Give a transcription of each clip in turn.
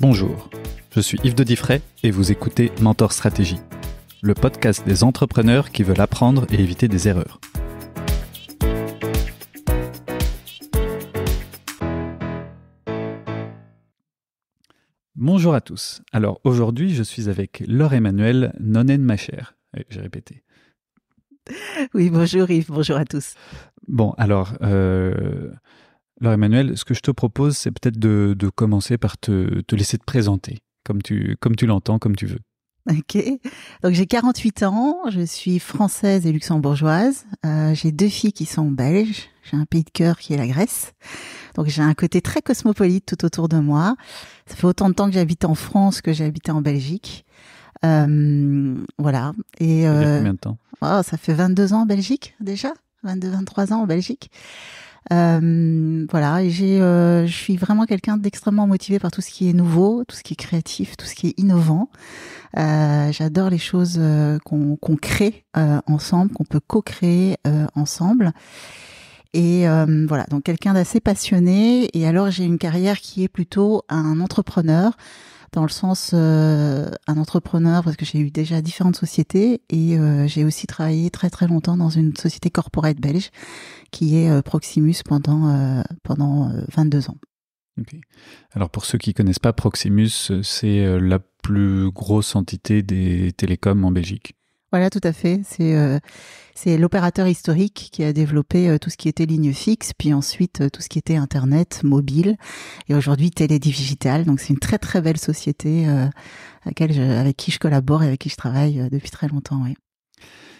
Bonjour, je suis Yves de Diffray et vous écoutez Mentor Stratégie, le podcast des entrepreneurs qui veulent apprendre et éviter des erreurs. Bonjour à tous. Alors aujourd'hui, je suis avec Laure-Emmanuelle Nonnen-Macher. J'ai répété. Oui, bonjour Yves, bonjour à tous. Bon, alors, Laure-Emmanuelle, ce que je te propose, c'est peut-être de commencer par te laisser te présenter, comme tu l'entends, comme tu veux. Ok, donc j'ai 48 ans, je suis française et luxembourgeoise, j'ai 2 filles qui sont belges, j'ai un pays de cœur qui est la Grèce, donc j'ai un côté très cosmopolite tout autour de moi. Ça fait autant de temps que j'habite en France que j'ai habité en Belgique. Voilà. Et Ça fait combien de temps ? Ça fait 22 ans en Belgique déjà, 22-23 ans en Belgique. Voilà, et je suis vraiment quelqu'un d'extrêmement motivé par tout ce qui est nouveau, tout ce qui est créatif, tout ce qui est innovant. J'adore les choses qu'on crée ensemble, qu'on peut co-créer ensemble. Et voilà, donc quelqu'un d'assez passionné. Et alors j'ai une carrière qui est plutôt un entrepreneur, dans le sens un entrepreneur parce que j'ai eu déjà différentes sociétés et j'ai aussi travaillé très très longtemps dans une société corporate belge qui est Proximus pendant 22 ans. Okay. Alors pour ceux qui ne connaissent pas, Proximus, c'est la plus grosse entité des télécoms en Belgique. Voilà, tout à fait. C'est l'opérateur historique qui a développé tout ce qui était ligne fixe, puis ensuite tout ce qui était Internet, mobile, et aujourd'hui télédigital. Donc c'est une très très belle société avec qui je collabore et avec qui je travaille depuis très longtemps. Oui.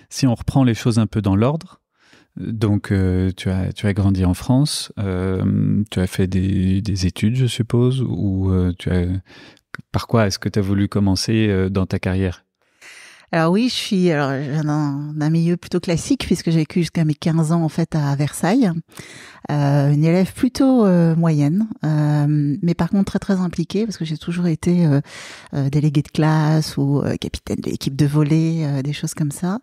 Si on reprend les choses un peu dans l'ordre, donc tu as grandi en France, tu as fait des études, je suppose, ou par quoi est-ce que tu as voulu commencer dans ta carrière ? Alors oui, je suis d'un milieu plutôt classique puisque j'ai vécu jusqu'à mes 15 ans en fait à Versailles. Une élève plutôt moyenne, mais par contre très très impliquée parce que j'ai toujours été déléguée de classe ou capitaine de l'équipe de volley, des choses comme ça.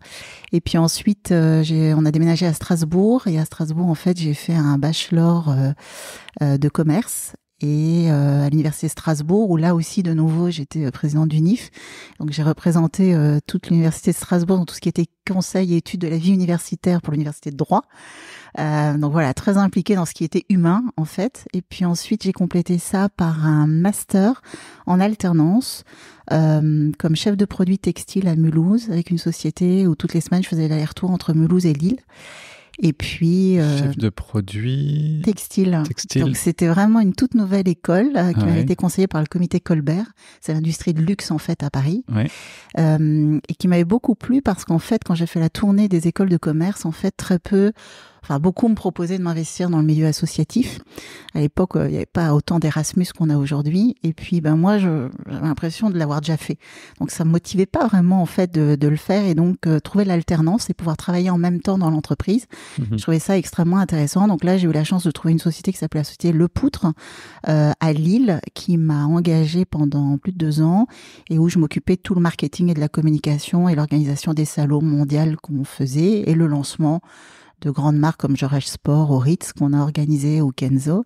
Et puis ensuite, on a déménagé à Strasbourg et à Strasbourg en fait j'ai fait un bachelor de commerce. Et à l'université de Strasbourg, où là aussi, de nouveau, j'étais présidente du NIF. Donc, j'ai représenté toute l'université de Strasbourg dans tout ce qui était conseil et études de la vie universitaire pour l'université de droit. Donc voilà, très impliquée dans ce qui était humain, en fait. Et puis ensuite, j'ai complété ça par un master en alternance comme chef de produit textile à Mulhouse, avec une société où toutes les semaines, je faisais l'aller-retour entre Mulhouse et Lille. Et puis chef de produit textile. Donc c'était vraiment une toute nouvelle école qui m'avait été conseillée par le comité Colbert. C'est l'industrie de luxe en fait à Paris, et qui m'avait beaucoup plu parce qu'en fait quand j'ai fait la tournée des écoles de commerce, en fait beaucoup me proposaient de m'investir dans le milieu associatif. À l'époque, il n'y avait pas autant d'Erasmus qu'on a aujourd'hui. Et puis, moi, j'avais l'impression de l'avoir déjà fait. Donc, ça me motivait pas vraiment, en fait, de le faire. Et donc, trouver l'alternance et pouvoir travailler en même temps dans l'entreprise. Je trouvais ça extrêmement intéressant. Donc là, j'ai eu la chance de trouver une société qui s'appelait la société Le Poutre, à Lille, qui m'a engagée pendant plus de 2 ans et où je m'occupais de tout le marketing et de la communication et l'organisation des salons mondiaux qu'on faisait et le lancement de grandes marques comme Jorech Sport, au Ritz, qu'on a organisé au Kenzo.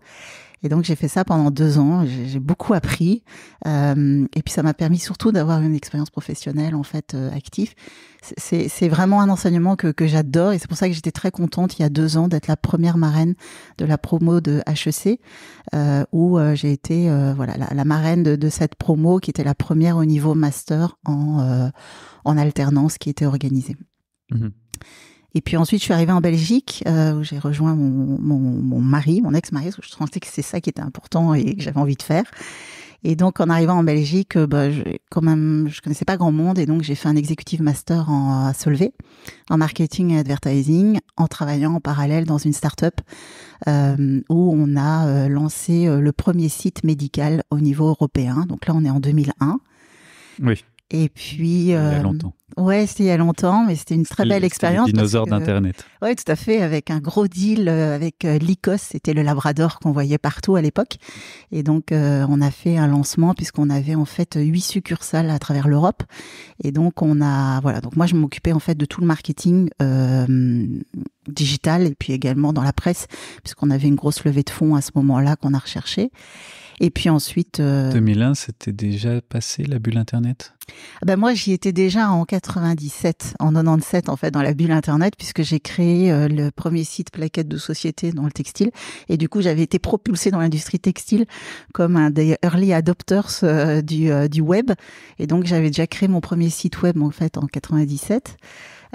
Et donc, j'ai fait ça pendant 2 ans. J'ai beaucoup appris. Et puis, ça m'a permis surtout d'avoir une expérience professionnelle, en fait, active. C'est vraiment un enseignement que j'adore. Et c'est pour ça que j'étais très contente, il y a 2 ans, d'être la première marraine de la promo de HEC, où j'ai été la marraine de cette promo, qui était la première au niveau master en alternance qui était organisée. Mmh. Et puis ensuite, je suis arrivée en Belgique, où j'ai rejoint mon mari, mon ex-mari, parce que je sentais que c'est ça qui était important et que j'avais envie de faire. Et donc, en arrivant en Belgique, je connaissais pas grand monde, et donc j'ai fait un executive master à Solvay, en marketing et advertising, en travaillant en parallèle dans une start-up où on a lancé le premier site médical au niveau européen. Donc là, on est en 2001. Oui. Et puis, il y a longtemps. Ouais, c'était il y a longtemps, mais c'était une très belle expérience. Les dinosaures d'Internet. Ouais, tout à fait, avec un gros deal avec Lycos, c'était le Labrador qu'on voyait partout à l'époque. Et donc, on a fait un lancement puisqu'on avait en fait 8 succursales à travers l'Europe. Et donc, donc moi, je m'occupais en fait de tout le marketing digital et puis également dans la presse, puisqu'on avait une grosse levée de fonds à ce moment-là qu'on a recherché. Et puis ensuite... 2001, c'était déjà passé la bulle Internet ? Moi, j'y étais déjà en 97, en 97 en fait, dans la bulle Internet, puisque j'ai créé le premier site plaquette de société dans le textile. Et du coup, j'avais été propulsée dans l'industrie textile comme un des early adopters du web. Et donc, j'avais déjà créé mon premier site web en fait en 97.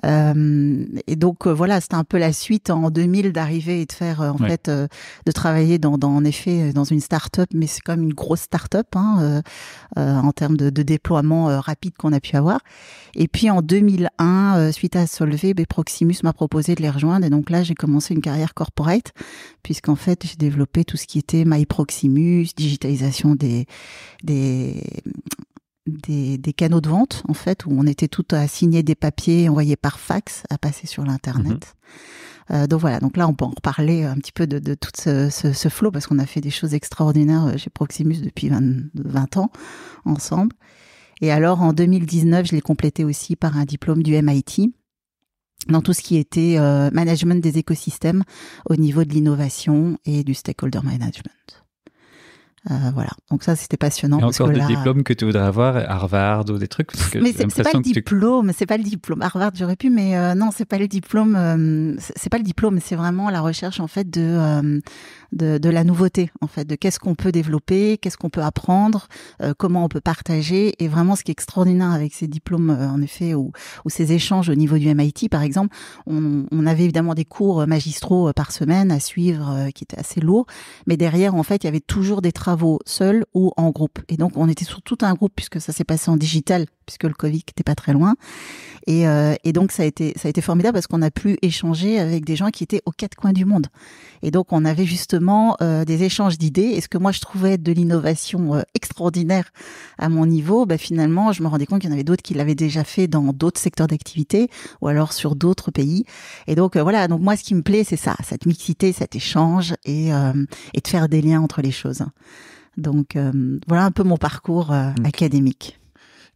Et donc voilà, c'était un peu la suite en 2000 d'arriver et de faire en fait de travailler en effet dans une start-up, mais c'est quand même une grosse start-up en termes de déploiement rapide qu'on a pu avoir. Et puis en 2001, suite à Solvay, Proximus m'a proposé de les rejoindre, et donc là j'ai commencé une carrière corporate, puisqu'en fait j'ai développé tout ce qui était My Proximus, digitalisation des canaux de vente, en fait, où on était tout à signer des papiers envoyés par fax, à passer sur l'Internet. Donc voilà, donc là, on peut en reparler un petit peu de tout ce flow, parce qu'on a fait des choses extraordinaires chez Proximus depuis 20 ans, ensemble. Et alors, en 2019, je l'ai complété aussi par un diplôme du MIT, dans tout ce qui était management des écosystèmes au niveau de l'innovation et du stakeholder management. Voilà, donc ça c'était passionnant. Il y a encore des diplômes que tu voudrais avoir, Harvard ou des trucs, parce que mais c'est pas le diplôme, c'est pas le diplôme. Harvard j'aurais pu, mais non, c'est pas le diplôme. C'est pas le diplôme, c'est vraiment la recherche en fait de la nouveauté, en fait, de qu'est-ce qu'on peut développer, qu'est-ce qu'on peut apprendre, comment on peut partager. Et vraiment, ce qui est extraordinaire avec ces diplômes, en effet, ou ces échanges au niveau du MIT, par exemple, on avait évidemment des cours magistraux par semaine à suivre, qui étaient assez lourds, mais derrière, en fait, il y avait toujours des travaux seuls ou en groupe. Et donc, on était sur tout un groupe, puisque ça s'est passé en digital, puisque le Covid n'était pas très loin. Et donc, ça a été formidable, parce qu'on a pu échanger avec des gens qui étaient aux quatre coins du monde. Et donc, on avait justement des échanges d'idées. Et ce que moi, je trouvais de l'innovation extraordinaire à mon niveau, finalement, je me rendais compte qu'il y en avait d'autres qui l'avaient déjà fait dans d'autres secteurs d'activité, ou alors sur d'autres pays. Et donc, voilà. Donc, moi, ce qui me plaît, c'est ça, cette mixité, cet échange, et de faire des liens entre les choses. Donc, voilà un peu mon parcours académique.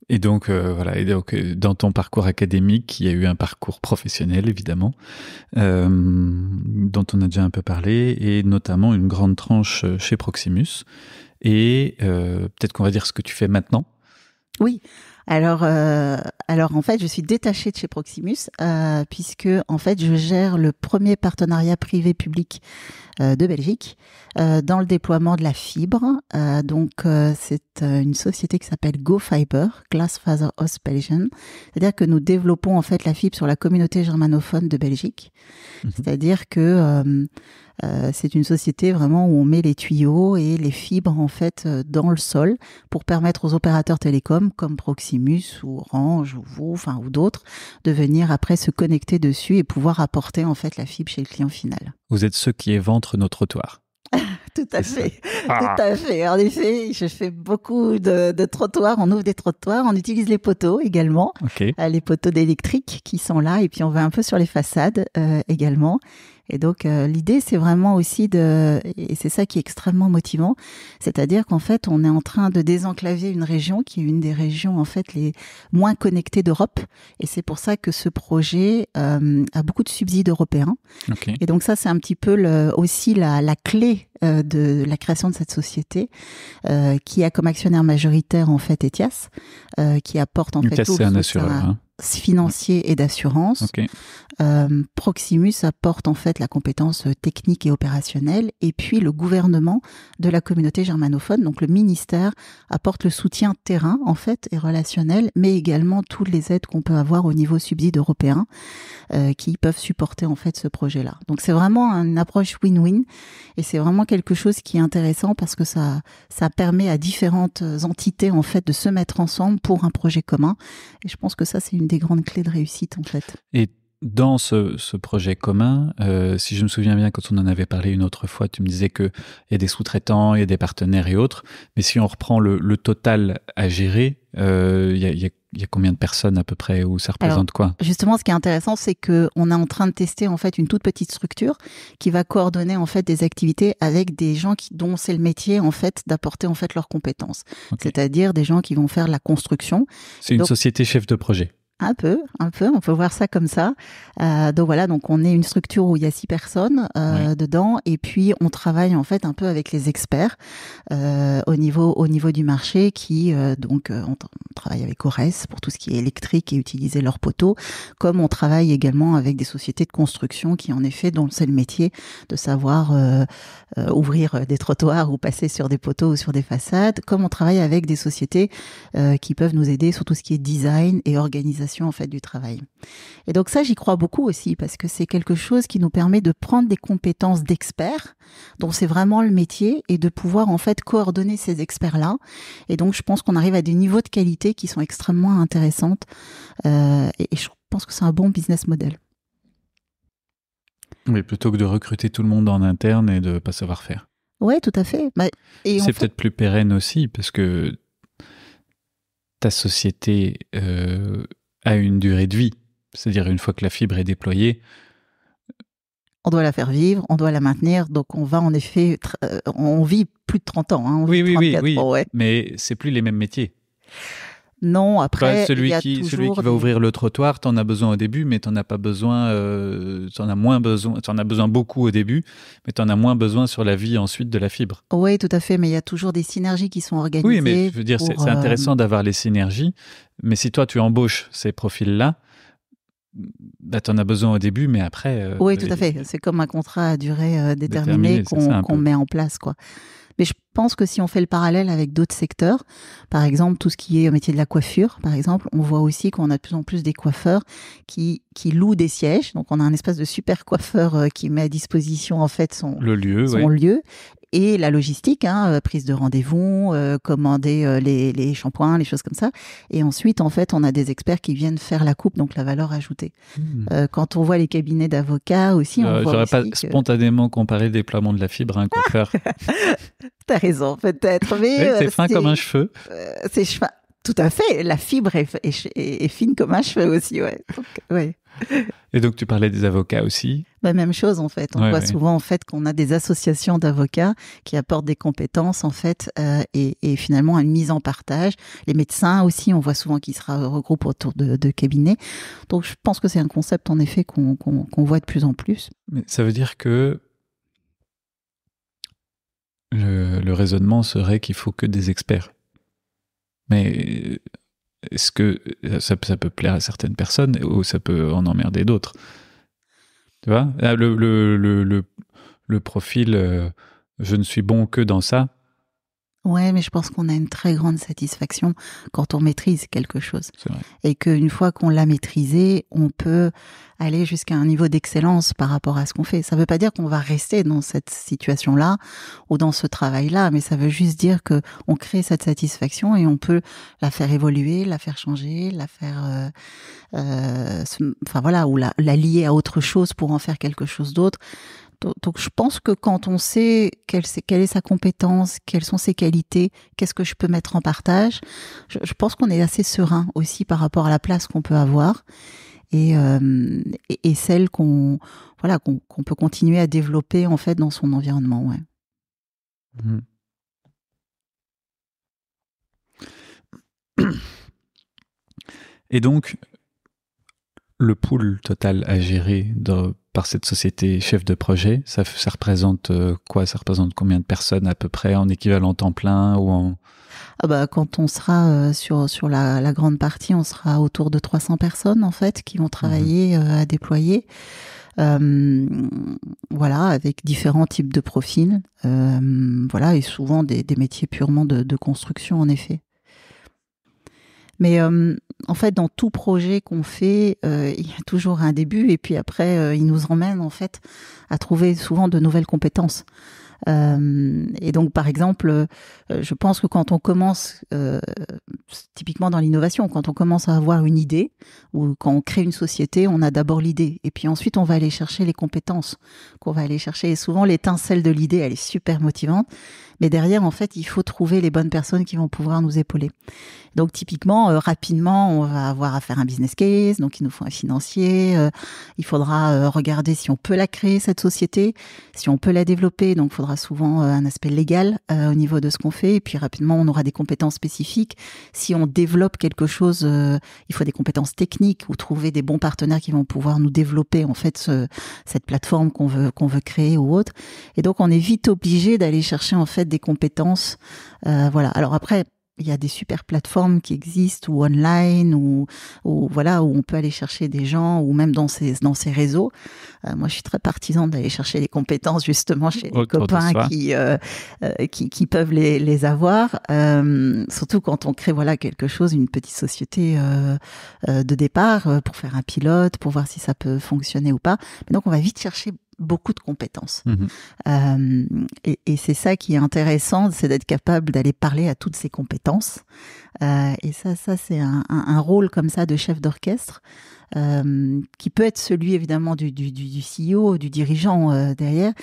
Et donc, voilà. Et donc, dans ton parcours académique, il y a eu un parcours professionnel, évidemment, dont on a déjà un peu parlé, et notamment une grande tranche chez Proximus. Et peut-être qu'on va dire ce que tu fais maintenant. Oui. Alors en fait, je suis détachée de chez Proximus, puisque en fait, je gère le premier partenariat privé-public de Belgique dans le déploiement de la fibre. Donc, c'est une société qui s'appelle GoFiber, Glasfaser-Ost Belgium. C'est-à-dire que nous développons en fait la fibre sur la communauté germanophone de Belgique. C'est-à-dire que c'est une société vraiment où on met les tuyaux et les fibres en fait dans le sol pour permettre aux opérateurs télécoms comme Proximus ou Orange ou vous, ou d'autres, de venir après se connecter dessus et pouvoir apporter en fait la fibre chez le client final. Vous êtes ceux qui éventrent nos trottoirs. Tout à fait. Tout à fait. En effet, je fais beaucoup de trottoirs. On ouvre des trottoirs. On utilise les poteaux également. Okay. Les poteaux d'électrique qui sont là. Et puis, on va un peu sur les façades également. Et donc, l'idée, c'est vraiment aussi et c'est ça qui est extrêmement motivant, c'est-à-dire qu'en fait, on est en train de désenclaver une région qui est une des régions, en fait, les moins connectées d'Europe. Et c'est pour ça que ce projet a beaucoup de subsides européens. Okay. Et donc ça, c'est un petit peu aussi la clé de la création de cette société, qui a comme actionnaire majoritaire, en fait, Ethias, qui apporte, en fait, tout c'est un assureur, financier et d'assurance. Okay. Proximus apporte en fait la compétence technique et opérationnelle, et puis le gouvernement de la communauté germanophone, donc le ministère, apporte le soutien terrain en fait et relationnel, mais également toutes les aides qu'on peut avoir au niveau subside européen qui peuvent supporter en fait ce projet-là. Donc c'est vraiment une approche win-win, et c'est vraiment quelque chose qui est intéressant parce que ça permet à différentes entités en fait de se mettre ensemble pour un projet commun, et je pense que ça c'est une des grandes clés de réussite en fait. Et dans ce projet commun, si je me souviens bien, quand on en avait parlé une autre fois, tu me disais qu'il y a des sous-traitants, il y a des partenaires et autres, mais si on reprend le total à gérer, il y a combien de personnes à peu près, ou ça représente quoi? Justement, ce qui est intéressant, c'est qu'on est en train de tester en fait une toute petite structure qui va coordonner en fait des activités avec des gens dont c'est le métier en fait d'apporter en fait leurs compétences. Okay. C'est-à-dire des gens qui vont faire la construction. C'est une société chef de projet. Un peu, on peut voir ça comme ça. Donc voilà, donc on est une structure où il y a 6 personnes dedans, et puis on travaille en fait un peu avec les experts au niveau du marché qui on travaille avec Ores pour tout ce qui est électrique et utiliser leurs poteaux, comme on travaille également avec des sociétés de construction qui en effet dont c'est le métier de savoir ouvrir des trottoirs ou passer sur des poteaux ou sur des façades, comme on travaille avec des sociétés qui peuvent nous aider sur tout ce qui est design et organisation en fait du travail. Et donc ça, j'y crois beaucoup aussi parce que c'est quelque chose qui nous permet de prendre des compétences d'experts dont c'est vraiment le métier et de pouvoir en fait coordonner ces experts-là. Et donc je pense qu'on arrive à des niveaux de qualité qui sont extrêmement intéressantes et je pense que c'est un bon business model. Oui, plutôt que de recruter tout le monde en interne et de pas savoir faire. Oui, tout à fait. Et c'est peut-être plus pérenne aussi parce que ta société a une durée de vie. C'est-à-dire, une fois que la fibre est déployée, on doit la faire vivre, on doit la maintenir. Donc, on va en effet... on vit plus de 30 ans. Hein, oui. Mais c'est plus les mêmes métiers. Non, après, celui qui va ouvrir le trottoir, t'en as besoin au début, mais t'en as pas besoin, t'en as besoin beaucoup au début, mais t'en as moins besoin sur la vie ensuite de la fibre. Oui, tout à fait, mais il y a toujours des synergies qui sont organisées. Oui, mais je veux dire, c'est intéressant d'avoir les synergies, mais si toi tu embauches ces profils-là, bah, t'en as besoin au début, mais après... oui, tout à fait, c'est comme un contrat à durée déterminée qu'on met en place, quoi. Mais je pense que si on fait le parallèle avec d'autres secteurs, par exemple tout ce qui est au métier de la coiffure, par exemple, on voit aussi qu'on a de plus en plus des coiffeurs qui louent des sièges. Donc on a un espace de super coiffeur qui met à disposition en fait son lieu. Et la logistique, prise de rendez-vous, commander les shampoings, les choses comme ça. Et ensuite, en fait, on a des experts qui viennent faire la coupe, donc la valeur ajoutée. Quand on voit les cabinets d'avocats aussi, on voit j'aurais pas spontanément comparé le déploiement de la fibre à un coiffeur. T'as raison, peut-être. Mais c'est fin comme un cheveu. C'est fin. Tout à fait. La fibre est fine comme un cheveu aussi, ouais. Donc, ouais. Et donc, tu parlais des avocats aussi. Même chose, en fait. On voit souvent, en fait, qu'on a des associations d'avocats qui apportent des compétences, en fait, et finalement, une mise en partage. Les médecins aussi, on voit souvent qu'ils se regroupent autour de cabinets. Donc, je pense que c'est un concept, en effet, qu'on voit de plus en plus. Mais ça veut dire que le raisonnement serait qu'il faut que des experts. Mais est-ce que ça peut plaire à certaines personnes ou ça peut en emmerder d'autres? Tu vois, le profil je ne suis bon que dans ça. Ouais, mais je pense qu'on a une très grande satisfaction quand on maîtrise quelque chose. C'est vrai. Et qu'une fois qu'on l'a maîtrisé, on peut aller jusqu'à un niveau d'excellence par rapport à ce qu'on fait. Ça ne veut pas dire qu'on va rester dans cette situation-là ou dans ce travail-là, mais ça veut juste dire que on crée cette satisfaction et on peut la faire évoluer, la faire changer, la faire, ou la lier à autre chose pour en faire quelque chose d'autre. Donc, je pense que quand on sait quelle est sa compétence, quelles sont ses qualités, qu'est-ce que je peux mettre en partage, je pense qu'on est assez serein aussi par rapport à la place qu'on peut avoir et celle qu'on peut continuer à développer en fait dans son environnement. Ouais. Et donc, le pool total à gérer par cette société chef de projet, ça représente quoi? Ça représente combien de personnes à peu près en équivalent temps plein ou en... Quand on sera sur la grande partie, on sera autour de 300 personnes en fait qui vont travailler à déployer. Avec différents types de profils. Et souvent des métiers purement de construction en effet. Mais en fait, dans tout projet qu'on fait, il y a toujours un début et puis après, il nous emmène en fait à trouver souvent de nouvelles compétences. Et donc, par exemple, je pense que quand on commence, typiquement dans l'innovation, quand on commence à avoir une idée ou quand on crée une société, on a d'abord l'idée et puis ensuite on va aller chercher les compétences qu'on va aller chercher. Et souvent, l'étincelle de l'idée, elle est super motivante. Mais derrière, en fait, il faut trouver les bonnes personnes qui vont pouvoir nous épauler. Donc, typiquement, rapidement, on va avoir à faire un business case. Donc, il nous faut un financier. Il faudra regarder si on peut la créer, cette société, si on peut la développer. Donc, il faudra souvent un aspect égal au niveau de ce qu'on fait. Et puis rapidement, on aura des compétences spécifiques. Si on développe quelque chose, il faut des compétences techniques ou trouver des bons partenaires qui vont pouvoir nous développer en fait cette plateforme qu'on veut créer ou autre. Et donc, on est vite obligé d'aller chercher en fait des compétences. Voilà. Alors après, il y a des super plateformes qui existent ou online ou voilà où on peut aller chercher des gens ou même dans ces réseaux. Moi, je suis très partisan d'aller chercher les compétences justement chez les copains qui peuvent les avoir. Surtout quand on crée quelque chose, une petite société de départ pour faire un pilote, pour voir si ça peut fonctionner ou pas. Mais donc, on va vite chercher beaucoup de compétences. Et c'est ça qui est intéressant, c'est d'être capable d'aller parler à toutes ces compétences. Et ça c'est un rôle comme ça de chef d'orchestre qui peut être celui évidemment du CEO, du dirigeant derrière,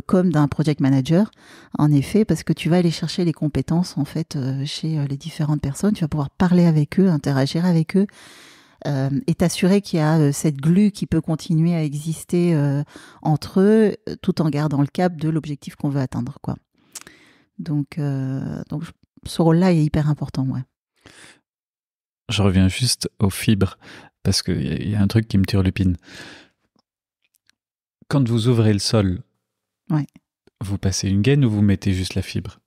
comme d'un project manager, en effet, parce que tu vas aller chercher les compétences en fait chez les différentes personnes, tu vas pouvoir parler avec eux, interagir avec eux, et t'assurer qu'il y a cette glu qui peut continuer à exister entre eux, tout en gardant le cap de l'objectif qu'on veut atteindre, quoi. Donc ce rôle-là est hyper important, ouais. Je reviens juste aux fibres, parce qu'il y a un truc qui me turlupine. Quand vous ouvrez le sol, vous passez une gaine ou vous mettez juste la fibre ?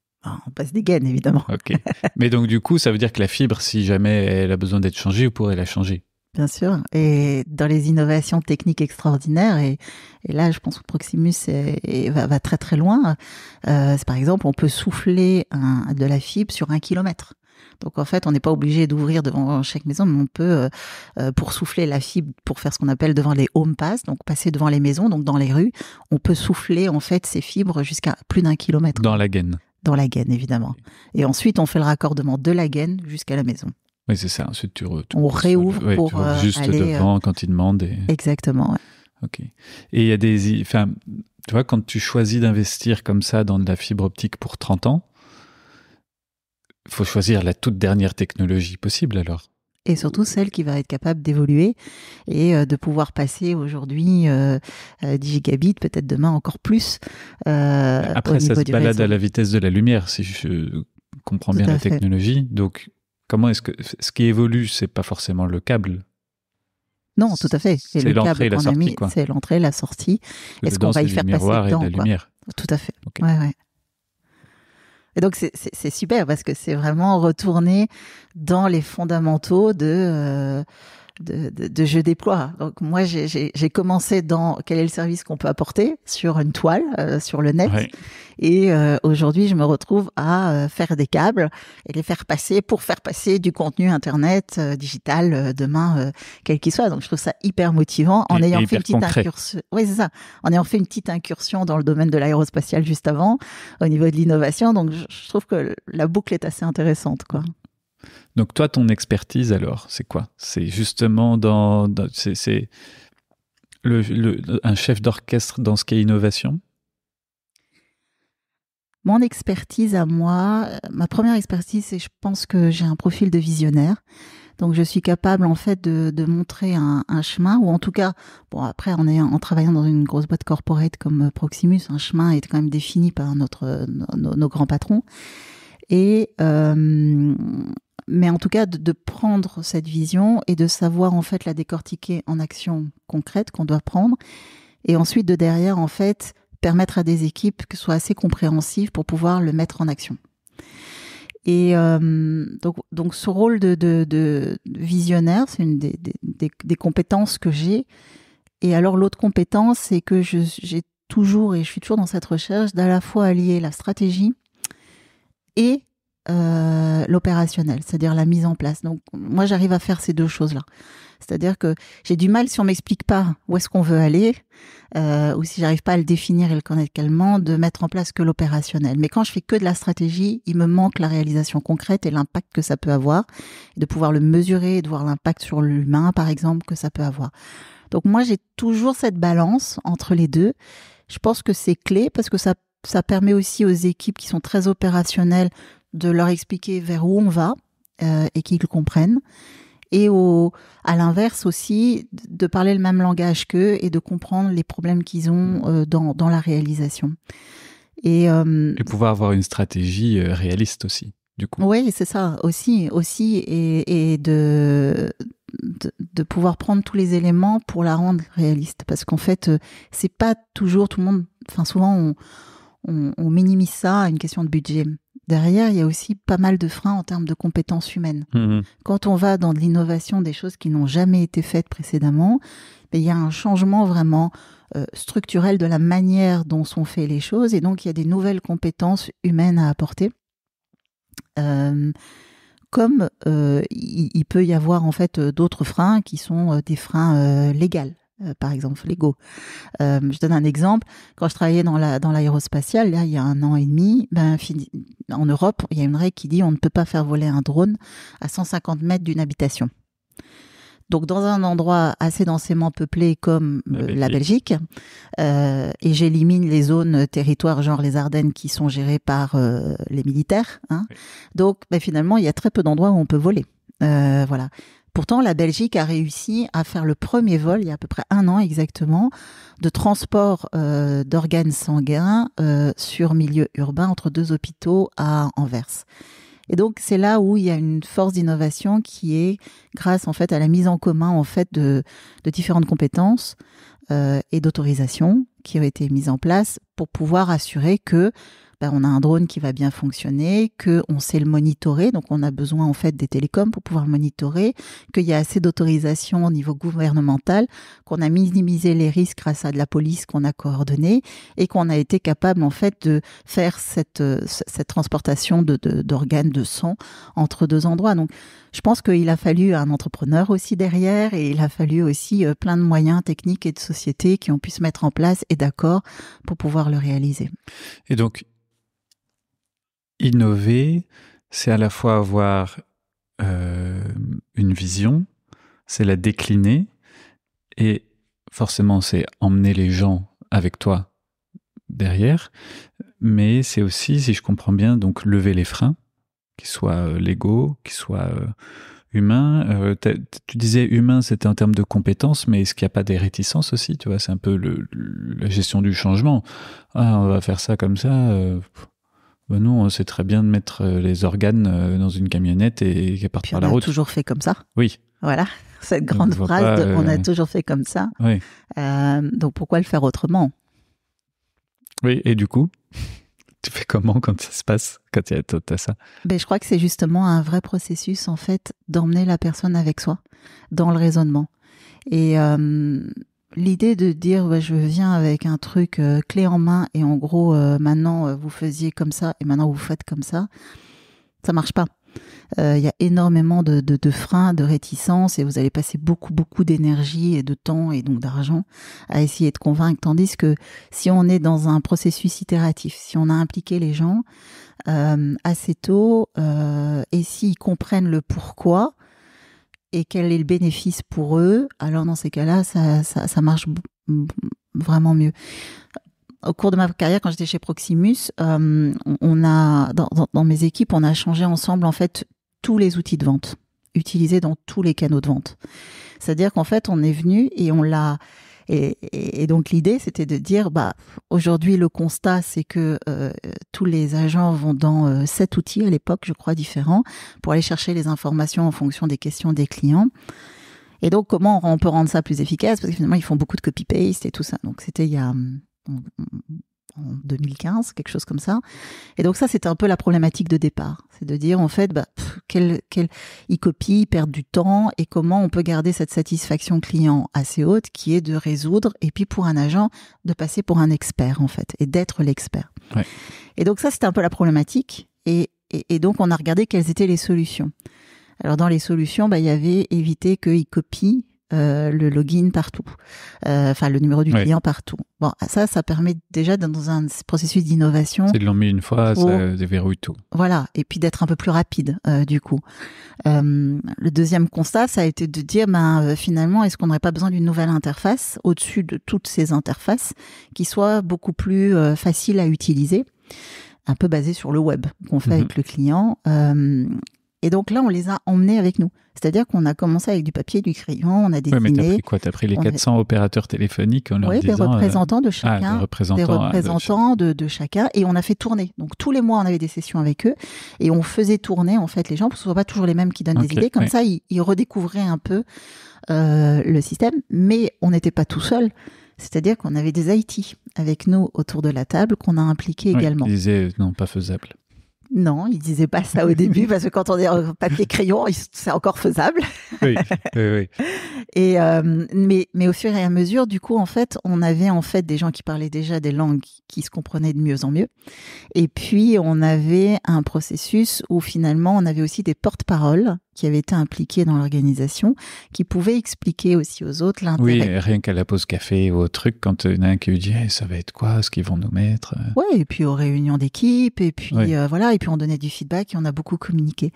On passe des gaines, évidemment. Ok. Mais donc, du coup, ça veut dire que la fibre, si jamais elle a besoin d'être changée, vous pourrez la changer. Bien sûr. Et dans les innovations techniques extraordinaires, et là, je pense que Proximus va très très loin. C'est, par exemple, on peut souffler de la fibre sur 1 kilomètre. Donc, en fait, on n'est pas obligé d'ouvrir devant chaque maison, mais on peut, pour souffler la fibre, pour faire ce qu'on appelle devant les home pass, donc passer devant les maisons, donc dans les rues, on peut souffler, en fait, ces fibres jusqu'à plus d'1 kilomètre. Dans la gaine. Dans la gaine, évidemment. Et ensuite, on fait le raccordement de la gaine jusqu'à la maison. Oui, c'est ça. Ensuite, on réouvre pour juste aller devant quand ils demandent. Exactement. Ouais. Ok. Et il y a des... Enfin, tu vois, quand tu choisis d'investir comme ça dans de la fibre optique pour 30 ans, il faut choisir la toute dernière technologie possible, alors. Et surtout celle qui va être capable d'évoluer et de pouvoir passer aujourd'hui 10 gigabits, peut-être demain encore plus. Après, ça se balade à la vitesse de la lumière, si je comprends bien la technologie. Donc, comment est-ce que ce qui évolue, c'est pas forcément le câble? Non, tout à fait. C'est l'entrée et la sortie, quoi. C'est l'entrée et la sortie. Est-ce qu'on va y faire passer dedans, et la lumière. Tout à fait. Okay. Ouais. Et donc, c'est super parce que c'est vraiment retourner dans les fondamentaux de je déploie. Donc, moi, j'ai commencé dans quel est le service qu'on peut apporter sur une toile, sur le net. Ouais. Et aujourd'hui, je me retrouve à faire des câbles et les faire passer pour faire passer du contenu Internet, digital, demain, quel qu'il soit. Donc, je trouve ça hyper motivant en ayant fait une petite incursion. Oui, c'est ça. En ayant fait une petite incursion dans le domaine de l'aérospatial juste avant, au niveau de l'innovation. Donc, je trouve que la boucle est assez intéressante, quoi. Donc toi, ton expertise alors, c'est quoi? C'est justement c'est un chef d'orchestre dans ce qui est innovation? Mon expertise à moi, ma première expertise, c'est je pense que j'ai un profil de visionnaire. Donc je suis capable en fait de montrer un chemin, ou en tout cas, bon après en travaillant dans une grosse boîte corporate comme Proximus, un chemin est quand même défini par nos grands patrons. Et mais en tout cas, de prendre cette vision et de savoir en fait la décortiquer en actions concrètes qu'on doit prendre, et ensuite de derrière en fait permettre à des équipes que ce soit assez compréhensives pour pouvoir le mettre en action. Et donc ce rôle de visionnaire, c'est une des compétences que j'ai. Et alors l'autre compétence, c'est que j'ai toujours, et je suis toujours dans cette recherche d'à la fois allier la stratégie et l'opérationnel, c'est-à-dire la mise en place. Donc moi j'arrive à faire ces deux choses-là. C'est-à-dire que j'ai du mal, si on m'explique pas où est-ce qu'on veut aller, ou si j'arrive pas à le définir et le connaître calmement, de mettre en place que l'opérationnel. Mais quand je fais que de la stratégie, il me manque la réalisation concrète et l'impact que ça peut avoir, de pouvoir le mesurer et de voir l'impact sur l'humain, par exemple, que ça peut avoir. Donc moi j'ai toujours cette balance entre les deux. Je pense que c'est clé parce que ça permet aussi aux équipes qui sont très opérationnelles de leur expliquer vers où on va et qu'ils le comprennent. Et à l'inverse aussi, de parler le même langage qu'eux et de comprendre les problèmes qu'ils ont dans la réalisation. Et pouvoir avoir une stratégie réaliste aussi, du coup. Oui, c'est ça aussi, et de pouvoir prendre tous les éléments pour la rendre réaliste, parce qu'en fait, c'est pas toujours tout le monde. Enfin, souvent, on minimise ça à une question de budget. Derrière, il y a aussi pas mal de freins en termes de compétences humaines. Quand on va dans de l'innovation, des choses qui n'ont jamais été faites précédemment, il y a un changement vraiment structurel de la manière dont sont faites les choses, et donc il y a des nouvelles compétences humaines à apporter. Comme il peut y avoir en fait d'autres freins qui sont des freins légaux. Par exemple, légaux. Je donne un exemple. Quand je travaillais dans l'aérospatiale, là, il y a 1 an et demi, en Europe, il y a une règle qui dit on ne peut pas faire voler un drone à 150 mètres d'une habitation. Donc, dans un endroit assez densément peuplé comme la Belgique, et j'élimine les zones territoires, genre les Ardennes, qui sont gérées par les militaires. Hein. Oui. Donc, finalement, il y a très peu d'endroits où on peut voler. Voilà. Pourtant, la Belgique a réussi à faire le premier vol, il y a à peu près 1 an exactement, de transport d'organes sanguins sur milieu urbain entre 2 hôpitaux à Anvers. Et donc, c'est là où il y a une force d'innovation qui est grâce en fait à la mise en commun en fait de différentes compétences et d'autorisations qui ont été mises en place pour pouvoir assurer que on a un drone qui va bien fonctionner, qu'on sait le monitorer, donc on a besoin en fait des télécoms pour pouvoir le monitorer, qu'il y a assez d'autorisation au niveau gouvernemental, qu'on a minimisé les risques grâce à de la police qu'on a coordonnée et qu'on a été capable en fait de faire cette transportation d'organes, de sang entre 2 endroits. Donc je pense qu'il a fallu un entrepreneur aussi derrière, et il a fallu aussi plein de moyens techniques et de sociétés qui ont pu se mettre en place et d'accord pour pouvoir le réaliser. Et donc, innover, c'est à la fois avoir une vision, c'est la décliner, et forcément c'est emmener les gens avec toi derrière, mais c'est aussi, si je comprends bien, donc lever les freins, qu'ils soient légaux, qu'ils soient humains. Tu disais humain, c'était en termes de compétences, mais est-ce qu'il n'y a pas des réticences aussi, tu vois, c'est un peu la gestion du changement. Ah, on va faire ça comme ça. Nous, on sait très bien de mettre les organes dans une camionnette et qu'elles partent par la route. On a toujours fait comme ça. Oui. Voilà, cette grande phrase on a toujours fait comme ça. Oui. Donc pourquoi le faire autrement ? Oui, et du coup, tu fais comment quand ça se passe, quand tu as ça ? Je crois que c'est justement un vrai processus, en fait, d'emmener la personne avec soi dans le raisonnement. Et l'idée de dire je viens avec un truc clé en main et en gros maintenant vous faisiez comme ça et maintenant vous faites comme ça marche pas. Il y a énormément de freins, de réticences, et vous allez passer beaucoup d'énergie et de temps et donc d'argent à essayer de convaincre, tandis que si on est dans un processus itératif, si on a impliqué les gens assez tôt et s'ils comprennent le pourquoi et quel est le bénéfice pour eux, alors dans ces cas-là, ça marche vraiment mieux. Au cours de ma carrière, quand j'étais chez Proximus, on a dans mes équipes, on a changé ensemble en fait tous les outils de vente utilisés dans tous les canaux de vente. C'est-à-dire qu'en fait, on est venu et on l'a. Et donc l'idée, c'était de dire, aujourd'hui, le constat, c'est que tous les agents vont dans 7 outils à l'époque, je crois, différents, pour aller chercher les informations en fonction des questions des clients. Et donc, comment on peut rendre ça plus efficace ? Parce que finalement, ils font beaucoup de copy-paste et tout ça. Donc, c'était il y a en 2015, quelque chose comme ça. Et donc ça, c'était un peu la problématique de départ. C'est de dire, en fait, ils copient, ils perdent du temps, et comment on peut garder cette satisfaction client assez haute qui est de résoudre, et puis pour un agent, de passer pour un expert, en fait, et d'être l'expert. Ouais. Et donc ça, c'était un peu la problématique. Et donc, on a regardé quelles étaient les solutions. Alors, dans les solutions, il y avait éviter qu'ils copient le login partout, le numéro du client partout. Bon, ça permet déjà dans un processus d'innovation. C'est de l'emmener une fois, ça déverrouille tout. Voilà, et puis d'être un peu plus rapide du coup. Le deuxième constat, ça a été de dire, finalement, est-ce qu'on n'aurait pas besoin d'une nouvelle interface au-dessus de toutes ces interfaces qui soit beaucoup plus facile à utiliser, un peu basée sur le web qu'on fait avec le client. Et donc là, on les a emmenés avec nous. C'est-à-dire qu'on a commencé avec du papier, du crayon, on a dessiné. Oui, mais t'as pris quoi? T'as pris les 400 opérateurs téléphoniques en leur disant... des représentants de chacun. Des représentants de chacun. Et on a fait tourner. Donc tous les mois, on avait des sessions avec eux. Et on faisait tourner, en fait, les gens, pour que ce ne soit pas toujours les mêmes qui donnent des idées. Comme ça, ils redécouvraient un peu le système. Mais on n'était pas tout seul. C'est-à-dire qu'on avait des IT avec nous autour de la table qu'on a impliqués également. Ils disaient non, pas faisable. Non, ils disaient pas ça au début parce que quand on est en papier-crayon, c'est encore faisable. Oui. Et mais au fur et à mesure, du coup, en fait, on avait en fait des gens qui parlaient déjà des langues qui se comprenaient de mieux en mieux. Et puis on avait un processus où finalement on avait aussi des porte-paroles qui avaient été impliqués dans l'organisation, qui pouvaient expliquer aussi aux autres l'intérêt. Oui, rien qu'à la pause café ou au truc, quand il y en a un qui lui dit ça va être quoi, ce qu'ils vont nous mettre. Oui, et puis aux réunions d'équipe, et puis voilà, et puis on donnait du feedback et on a beaucoup communiqué.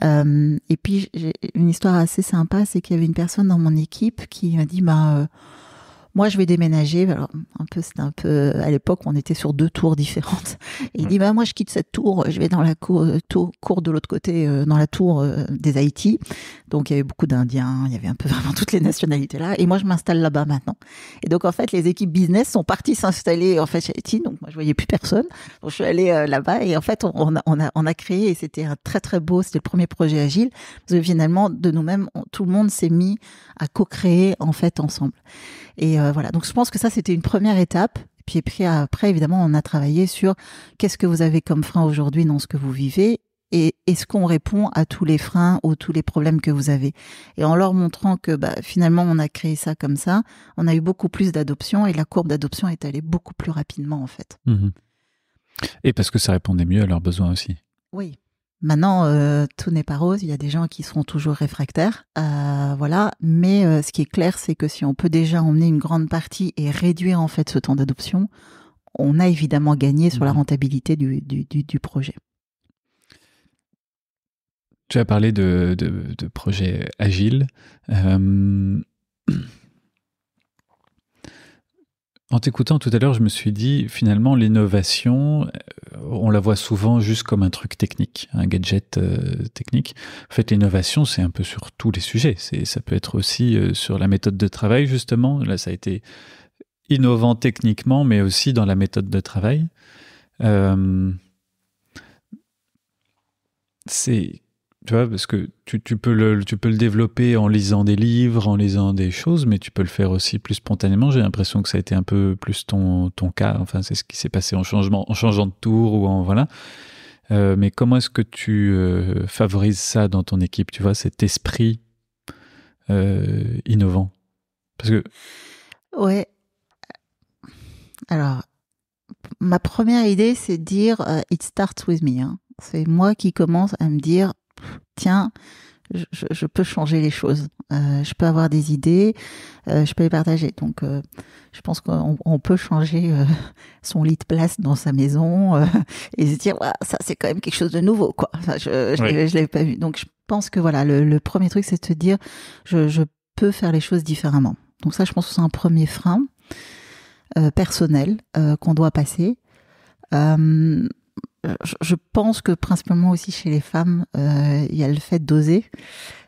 Et puis j'ai une histoire assez sympa, c'est qu'il y avait une personne dans mon équipe qui m'a dit moi, je vais déménager. Alors, c'était un peu, à l'époque, on était sur 2 tours différentes. Et il dit, moi, je quitte cette tour, je vais dans la cour de l'autre côté, dans la tour des Haïti. Donc, il y avait beaucoup d'Indiens, il y avait un peu vraiment toutes les nationalités là. Et moi, je m'installe là-bas maintenant. Et donc, en fait, les équipes business sont parties s'installer, en fait, chez Haïti. Donc, moi, je voyais plus personne. Donc, je suis allée là-bas. Et en fait, on a créé, et c'était un très, très beau, c'était le premier projet agile. Parce que finalement, de nous-mêmes, tout le monde s'est mis à co-créer, en fait, ensemble. Et voilà, donc je pense que ça, c'était une première étape. Puis après, évidemment, on a travaillé sur qu'est-ce que vous avez comme frein aujourd'hui dans ce que vous vivez et est-ce qu'on répond à tous les freins ou tous les problèmes que vous avez. Et en leur montrant que finalement, on a créé ça comme ça, on a eu beaucoup plus d'adoption et la courbe d'adoption est allée beaucoup plus rapidement, en fait. Mmh. Et parce que ça répondait mieux à leurs besoins aussi. Oui. Maintenant, tout n'est pas rose. Il y a des gens qui seront toujours réfractaires, voilà. Mais ce qui est clair, c'est que si on peut déjà emmener une grande partie et réduire en fait ce temps d'adoption, on a évidemment gagné sur la rentabilité du projet. Tu as parlé de projets agiles. En t'écoutant tout à l'heure, je me suis dit, finalement, l'innovation, on la voit souvent juste comme un truc technique, un gadget technique. En fait, l'innovation, c'est un peu sur tous les sujets. Ça peut être aussi sur la méthode de travail, justement. Là, ça a été innovant techniquement, mais aussi dans la méthode de travail. Tu vois, parce que tu peux le développer en lisant des livres, en lisant des choses, mais tu peux le faire aussi plus spontanément. J'ai l'impression que ça a été un peu plus ton cas. Enfin, c'est ce qui s'est passé en changeant de tour ou en voilà. Mais comment est-ce que tu favorises ça dans ton équipe, tu vois, cet esprit innovant? Parce que... Ouais. Alors, ma première idée, c'est de dire it starts with me. Hein. C'est moi qui commence à me dire tiens, je peux changer les choses. Je peux avoir des idées, je peux les partager. Donc, je pense qu'on peut changer son lit de place dans sa maison et se dire, ça, c'est quand même quelque chose de nouveau, quoi. Enfin, je l'avais pas vu. Donc, je pense que voilà, le premier truc, c'est de se dire, je peux faire les choses différemment. Donc ça, je pense que c'est un premier frein personnel qu'on doit passer. Je pense que principalement aussi chez les femmes, il y a le fait d'oser.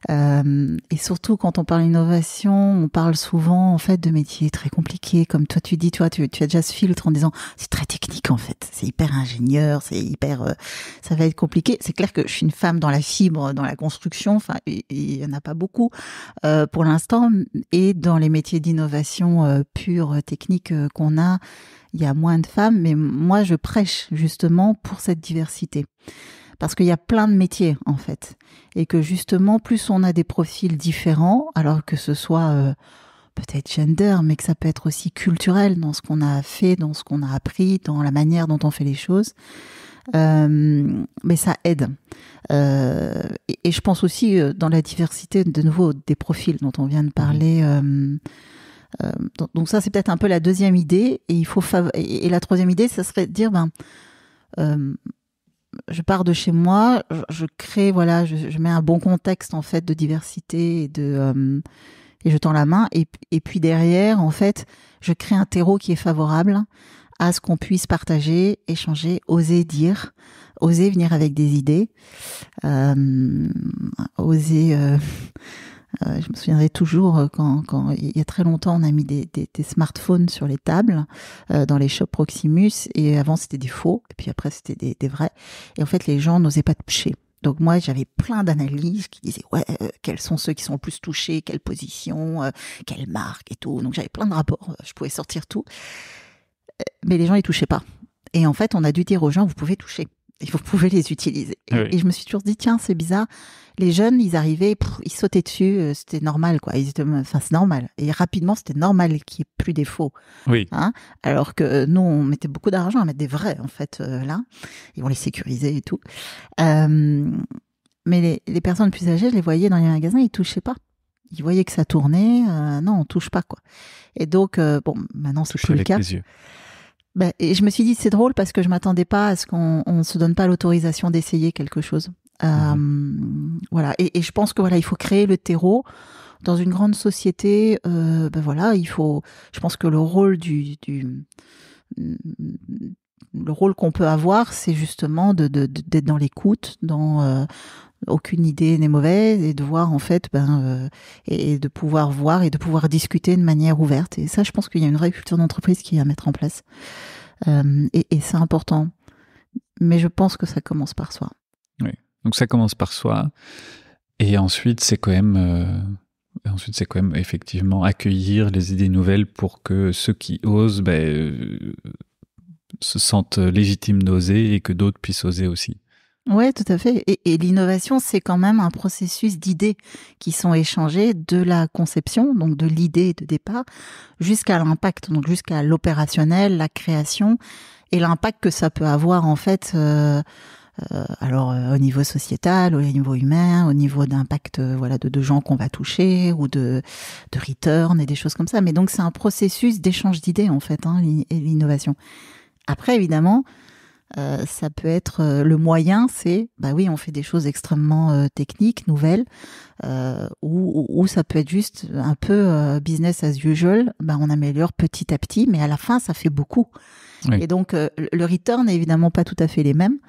Et surtout quand on parle d'innovation, on parle souvent en fait de métiers très compliqués. Comme toi tu dis, tu as déjà ce filtre en disant c'est très technique en fait, c'est hyper ingénieur, c'est hyper, ça va être compliqué. C'est clair que je suis une femme dans la fibre, dans la construction. Enfin, il y en a pas beaucoup pour l'instant. Et dans les métiers d'innovation pure technique qu'on a, il y a moins de femmes, mais moi, je prêche justement pour cette diversité. Parce qu'il y a plein de métiers, en fait. Et que justement, plus on a des profils différents, alors que ce soit peut-être gender, mais que ça peut être aussi culturel dans ce qu'on a fait, dans ce qu'on a appris, dans la manière dont on fait les choses. Mais ça aide. Et je pense aussi dans la diversité, de nouveau, des profils dont on vient de parler. Donc ça, c'est peut-être un peu la deuxième idée. Et la troisième idée, ça serait de dire, je pars de chez moi, je crée, voilà, je mets un bon contexte en fait de diversité et je tends la main. Et puis derrière, en fait, je crée un terreau qui est favorable à ce qu'on puisse partager, échanger, oser dire, oser venir avec des idées, oser... je me souviendrai toujours quand il y a très longtemps, on a mis des smartphones sur les tables dans les shops Proximus, et avant c'était des faux, et puis après c'était des vrais. Et en fait, les gens n'osaient pas toucher. Donc moi, j'avais plein d'analyses qui disaient quels sont ceux qui sont le plus touchés, quelle position, quelle marque et tout. Donc j'avais plein de rapports, je pouvais sortir tout. Mais les gens ils touchaient pas. Et en fait, on a dû dire aux gens, vous pouvez toucher. Et vous pouvez les utiliser. Oui. Et je me suis toujours dit, tiens, c'est bizarre. Les jeunes, ils arrivaient, ils sautaient dessus, c'était normal, quoi. C'est normal. Et rapidement, c'était normal qu'il n'y ait plus des faux. Oui. Hein, alors que nous, on mettait beaucoup d'argent à mettre des vrais, en fait, là. Et on les sécurisait et tout. Mais les personnes plus âgées, je les voyais dans les magasins, ils touchaient pas. Ils voyaient que ça tournait. Non, on touche pas, quoi. Et donc, maintenant, c'est plus le cas. Les yeux. Et je me suis dit, c'est drôle parce que je m'attendais pas à ce qu'on se donne pas l'autorisation d'essayer quelque chose. Voilà. Et je pense que il faut créer le terreau dans une grande société. Je pense que le rôle le rôle qu'on peut avoir, c'est justement d'être dans l'écoute, dans aucune idée n'est mauvaise, et de voir en fait et de pouvoir voir et de pouvoir discuter de manière ouverte. Et ça, je pense qu'il y a une vraie culture d'entreprise qui est à mettre en place, et c'est important, mais je pense que ça commence par soi. Oui, donc ça commence par soi, et ensuite c'est quand même effectivement accueillir les idées nouvelles pour que ceux qui osent se sentent légitimes d'oser, et que d'autres puissent oser aussi. Ouais, tout à fait. Et l'innovation, c'est quand même un processus d'idées qui sont échangées de la conception, donc de l'idée de départ, jusqu'à l'impact, donc jusqu'à l'opérationnel, la création, et l'impact que ça peut avoir en fait, au niveau sociétal, au niveau humain, au niveau d'impact, de gens qu'on va toucher, ou de return et des choses comme ça. Mais donc c'est un processus d'échange d'idées en fait, l'innovation. Après, évidemment, ça peut être le moyen, c'est on fait des choses extrêmement techniques, nouvelles, ou ça peut être juste un peu business as usual. On améliore petit à petit, mais à la fin ça fait beaucoup. Oui. Et donc le return n'est évidemment pas tout à fait les mêmes.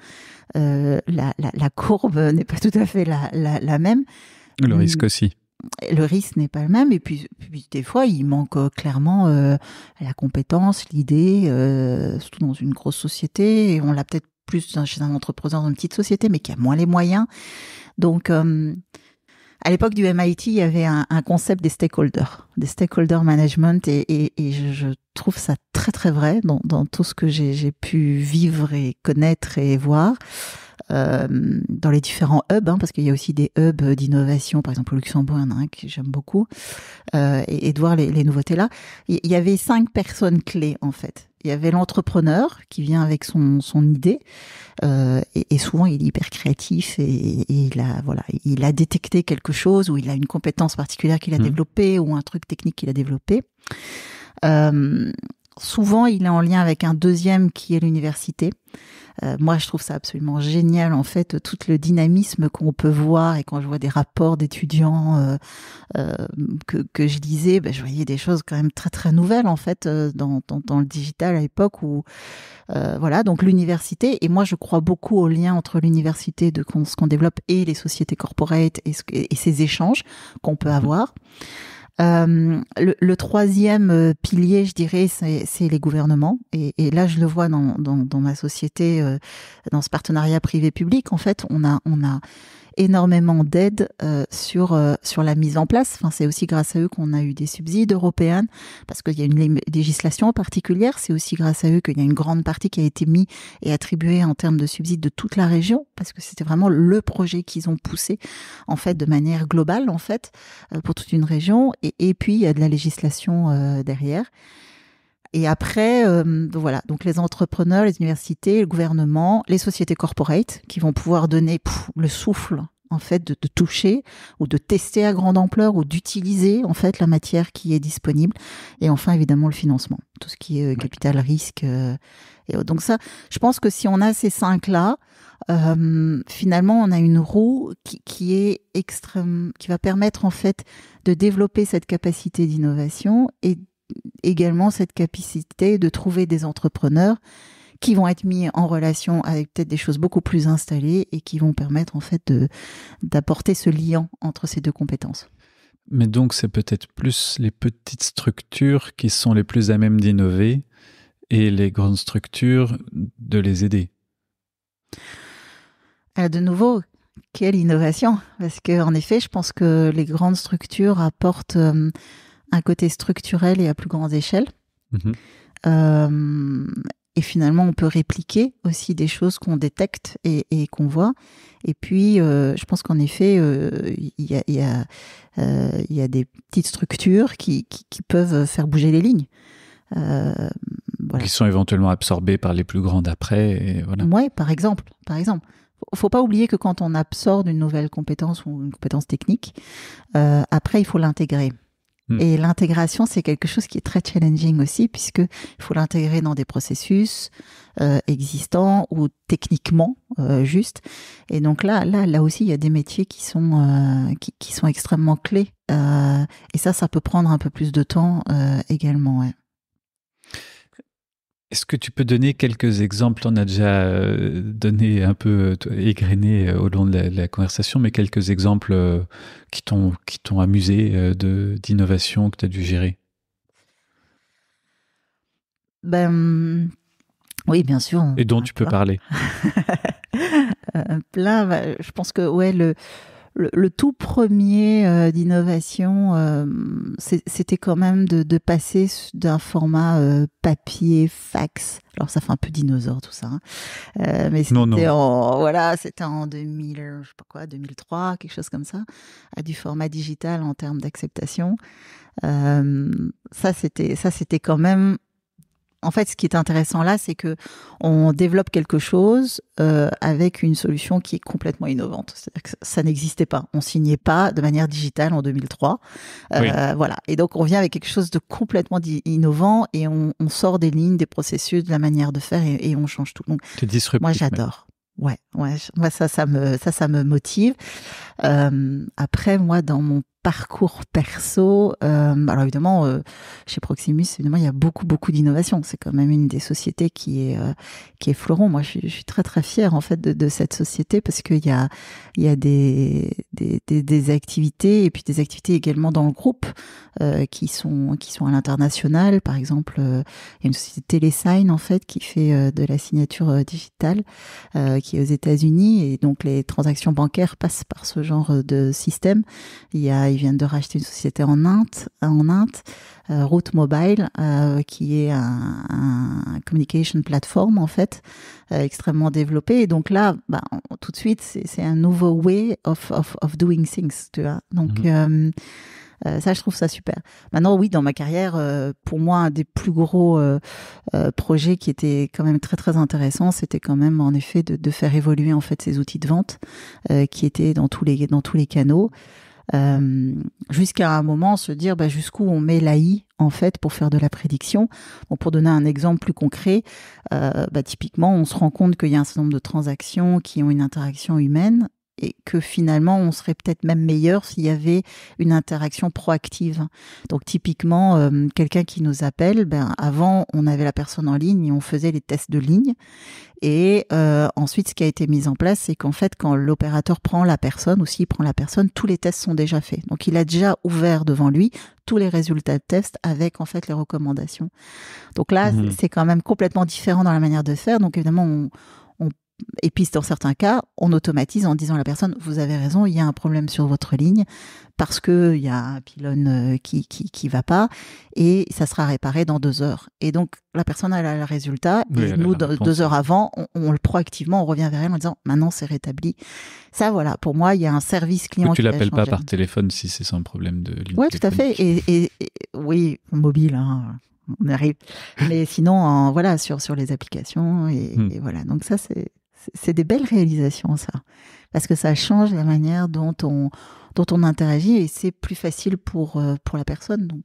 La courbe n'est pas tout à fait la même. Le risque aussi. Le risque n'est pas le même, et puis des fois il manque clairement la compétence, l'idée, surtout dans une grosse société, et on l'a peut-être plus chez un entrepreneur dans une petite société, mais qui a moins les moyens. Donc à l'époque du MIT, il y avait un concept des stakeholder management, et je trouve ça très très vrai dans tout ce que j'ai pu vivre et connaître et voir. Dans les différents hubs, parce qu'il y a aussi des hubs d'innovation, par exemple au Luxembourg, il y en a un que j'aime beaucoup, et de voir les nouveautés là. Il y avait 5 personnes clés en fait. Il y avait l'entrepreneur qui vient avec son idée, et souvent il est hyper créatif, et il a détecté quelque chose, ou il a une compétence particulière qu'il a développée, ou un truc technique qu'il a développé. Souvent, il est en lien avec un deuxième qui est l'université. Moi, je trouve ça absolument génial, en fait, tout le dynamisme qu'on peut voir. Et quand je vois des rapports d'étudiants que je lisais, je voyais des choses quand même très très nouvelles, en fait, dans le digital à l'époque. Donc l'université. Et moi, je crois beaucoup au lien entre l'université ce qu'on développe et les sociétés corporate, et ces échanges qu'on peut avoir. Le troisième pilier, je dirais, c'est les gouvernements. Et là, je le vois dans ma société, dans ce partenariat privé-public. En fait, on a énormément d'aide sur la mise en place. Enfin, c'est aussi grâce à eux qu'on a eu des subsides européens, parce qu'il y a une législation particulière. C'est aussi grâce à eux qu'il y a une grande partie qui a été mise et attribuée en termes de subsides de toute la région, parce que c'était vraiment le projet qu'ils ont poussé en fait de manière globale, en fait, pour toute une région. Et puis il y a de la législation derrière. Et après, donc les entrepreneurs, les universités, le gouvernement, les sociétés corporate qui vont pouvoir donner le souffle, en fait, de toucher ou de tester à grande ampleur, ou d'utiliser, en fait, la matière qui est disponible. Et enfin, évidemment, le financement, tout ce qui est capital risque. Et donc ça, je pense que si on a ces 5-là, finalement, on a une roue qui est extrême, qui va permettre, en fait, de développer cette capacité d'innovation, et également cette capacité de trouver des entrepreneurs qui vont être mis en relation avec peut-être des choses beaucoup plus installées et qui vont permettre en fait d'apporter ce lien entre ces deux compétences. Mais donc, c'est peut-être plus les petites structures qui sont les plus à même d'innover et les grandes structures de les aider. De nouveau, quelle innovation! Parce qu'en effet, je pense que les grandes structures apportent un côté structurel et à plus grande échelle. Et finalement, on peut répliquer aussi des choses qu'on détecte et qu'on voit. Et puis, je pense qu'en effet, il y a des petites structures qui peuvent faire bouger les lignes. Qui sont éventuellement absorbées par les plus grandes après. Et voilà. Oui, par exemple. Faut pas oublier que quand on absorbe une nouvelle compétence ou une compétence technique, après, il faut l'intégrer. Et l'intégration, c'est quelque chose qui est très challenging aussi, puisqu'il faut l'intégrer dans des processus existants ou techniquement juste. Et donc là aussi, il y a des métiers qui sont extrêmement clés. Et ça peut prendre un peu plus de temps également. Ouais. Est-ce que tu peux donner quelques exemples? On a déjà donné un peu égrené au long de la conversation, mais quelques exemples qui t'ont amusé d'innovation que tu as dû gérer. Oui, bien sûr. Et dont tu peux parler. Plein. Je pense que le tout premier d'innovation, c'était quand même de passer d'un format papier, fax. Alors ça fait un peu dinosaure tout ça, hein. Mais c'était en 2000, je sais pas quoi, 2003, quelque chose comme ça, à du format digital en termes d'acceptation. Ça c'était quand même. En fait, ce qui est intéressant là, c'est que on développe quelque chose avec une solution qui est complètement innovante. C'est-à-dire que ça n'existait pas. On signait pas de manière digitale en 2003. Oui. Voilà. Et donc, on vient avec quelque chose de complètement innovant et on sort des lignes, des processus, de la manière de faire et on change tout. Donc, c'est disruptif. Moi, j'adore. Ouais. Moi, ça me motive. Après, moi, dans mon parcours perso, alors évidemment, chez Proximus, évidemment, il y a beaucoup d'innovation. C'est quand même une des sociétés qui est fleuron. Moi, je suis très très fière en fait de cette société parce qu'il y a des activités et puis des activités également dans le groupe qui sont à l'international. Par exemple, il y a une société Telesign en fait qui fait de la signature digitale qui est aux États-Unis et donc les transactions bancaires passent par ce genre de système. Ils viennent de racheter une société en Inde, Route Mobile, qui est un communication platform en fait, extrêmement développé. Et donc là, tout de suite, c'est un nouveau way of doing things, tu vois. Donc ça, je trouve ça super. Maintenant, oui, dans ma carrière, pour moi, un des plus gros projets qui était quand même très très intéressant, c'était quand même en effet de faire évoluer en fait ces outils de vente qui étaient dans tous les canaux. Jusqu'à un moment se dire jusqu'où on met l'AI en fait pour faire de la prédiction. Donc pour donner un exemple plus concret, typiquement on se rend compte qu'il y a un certain nombre de transactions qui ont une interaction humaine et que finalement on serait peut-être même meilleur s'il y avait une interaction proactive. Donc typiquement quelqu'un qui nous appelle, avant on avait la personne en ligne et on faisait les tests de ligne. Et ensuite, ce qui a été mis en place, c'est qu'en fait, quand l'opérateur prend la personne, ou s'il prend la personne, tous les tests sont déjà faits. Donc, il a déjà ouvert devant lui tous les résultats de tests avec en fait les recommandations. Donc là, c'est quand même complètement différent dans la manière de faire. Donc évidemment, et puis dans certains cas, on automatise en disant à la personne, vous avez raison, il y a un problème sur votre ligne parce que il y a un pylône qui va pas et ça sera réparé dans 2 heures. Et donc la personne a le résultat et nous 2 heures avant, on le proactivement, on revient vers elle en disant maintenant c'est rétabli. Ça voilà, pour moi il y a un service client. Tu l'appelles pas par téléphone si c'est sans problème de ligne. Ouais, tout à fait. Et oui, mobile. Hein. On arrive. Mais sinon, voilà, sur les applications et voilà. Donc ça c'est des belles réalisations, ça. Parce que ça change la manière dont on interagit et c'est plus facile pour la personne. Donc,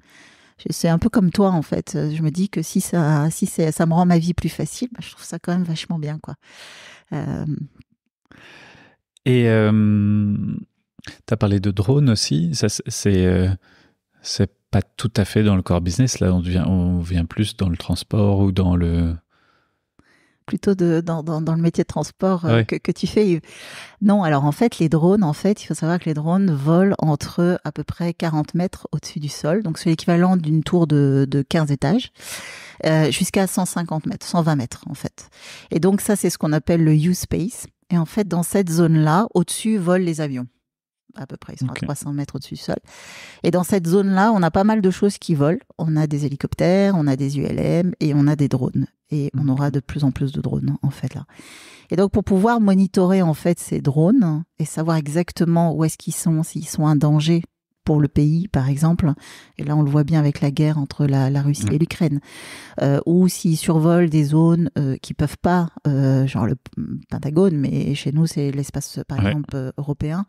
c'est un peu comme toi, en fait. Je me dis que si ça me rend ma vie plus facile, je trouve ça quand même vachement bien, quoi. Et tu as parlé de drones aussi. Ça, c'est pas tout à fait dans le core business. Là, on vient plus dans le transport ou dans le... Plutôt dans le métier de transport que tu fais. Non, alors en fait, les drones, il faut savoir que les drones volent entre à peu près 40 mètres au-dessus du sol. Donc, c'est l'équivalent d'une tour de 15 étages. Jusqu'à 150 mètres, 120 mètres, en fait. Et donc, ça, c'est ce qu'on appelle le U-Space. Et en fait, dans cette zone-là, au-dessus, volent les avions. À peu près, ils sont à 300 mètres au-dessus du sol. Et dans cette zone-là, on a pas mal de choses qui volent. On a des hélicoptères, on a des ULM et on a des drones. Et on aura de plus en plus de drones, en fait, là. Et donc, pour pouvoir monitorer, en fait, ces drones et savoir exactement où est-ce qu'ils sont, s'ils sont un danger pour le pays, par exemple, et là on le voit bien avec la guerre entre la Russie et l'Ukraine, ou s'ils survolent des zones qui peuvent pas, genre le Pentagone, mais chez nous c'est l'espace par exemple européen,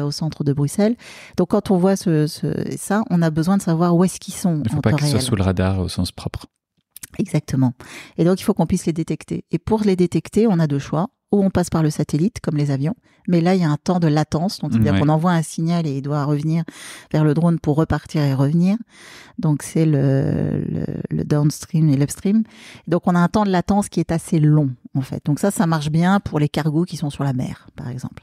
au centre de Bruxelles. Donc quand on voit ça, on a besoin de savoir où est-ce qu'ils sont. Il ne faut pas qu'ils soient sous le radar au sens propre. Exactement. Et donc il faut qu'on puisse les détecter. Et pour les détecter, on a deux choix. Ou on passe par le satellite, comme les avions. Mais là, il y a un temps de latence. Donc, c'est-à-dire qu'on envoie un signal et il doit revenir vers le drone pour repartir et revenir. Donc, c'est le downstream et l'upstream. Donc, on a un temps de latence qui est assez long, en fait. Donc, ça marche bien pour les cargos qui sont sur la mer, par exemple.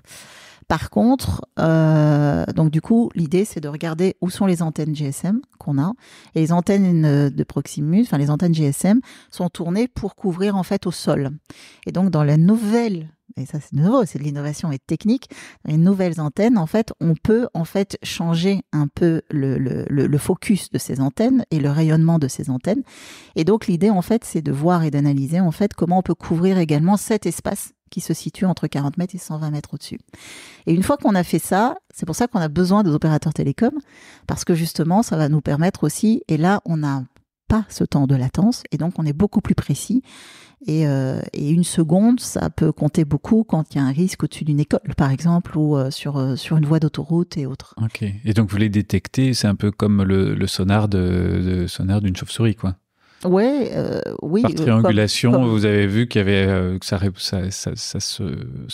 Par contre, donc du coup, l'idée, c'est de regarder où sont les antennes GSM qu'on a. Et les antennes de Proximus, enfin les antennes GSM, sont tournées pour couvrir en fait au sol. Et donc, dans la nouvelle, et ça c'est nouveau, c'est de l'innovation et technique, dans les nouvelles antennes, en fait, on peut en fait changer un peu le focus de ces antennes et le rayonnement de ces antennes. Et donc, l'idée, en fait, c'est de voir et d'analyser en fait comment on peut couvrir également cet espace qui se situe entre 40 mètres et 120 mètres au-dessus. Et une fois qu'on a fait ça, c'est pour ça qu'on a besoin des opérateurs télécoms, parce que justement, ça va nous permettre aussi, et là, on n'a pas ce temps de latence, et donc on est beaucoup plus précis. Et une seconde, ça peut compter beaucoup quand il y a un risque au-dessus d'une école, par exemple, ou sur une voie d'autoroute et autres. Ok. Et donc, vous les détectez, c'est un peu comme le sonar d'une chauve-souris, quoi. Ouais, oui. Par triangulation, vous avez vu qu'il y avait que ça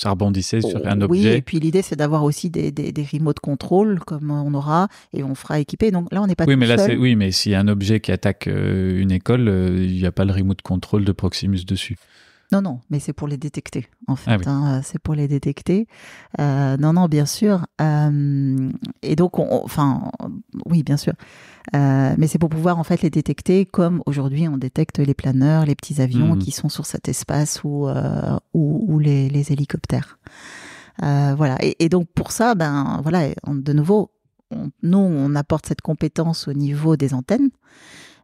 rebondissait sur un objet. Oui, et puis l'idée c'est d'avoir aussi des remote control comme on aura et on fera équiper. Donc là, on n'est pas. Oui, mais là, seul. mais s'il y a un objet qui attaque une école, il n'y a pas le remote control de Proximus dessus. Non, mais c'est pour les détecter, en fait. C'est pour les détecter. Non, bien sûr. Et donc, oui, bien sûr. Mais c'est pour pouvoir, en fait, les détecter comme aujourd'hui, on détecte les planeurs, les petits avions qui sont sur cet espace ou les hélicoptères. Voilà. Et donc, pour ça, de nouveau, nous, on apporte cette compétence au niveau des antennes.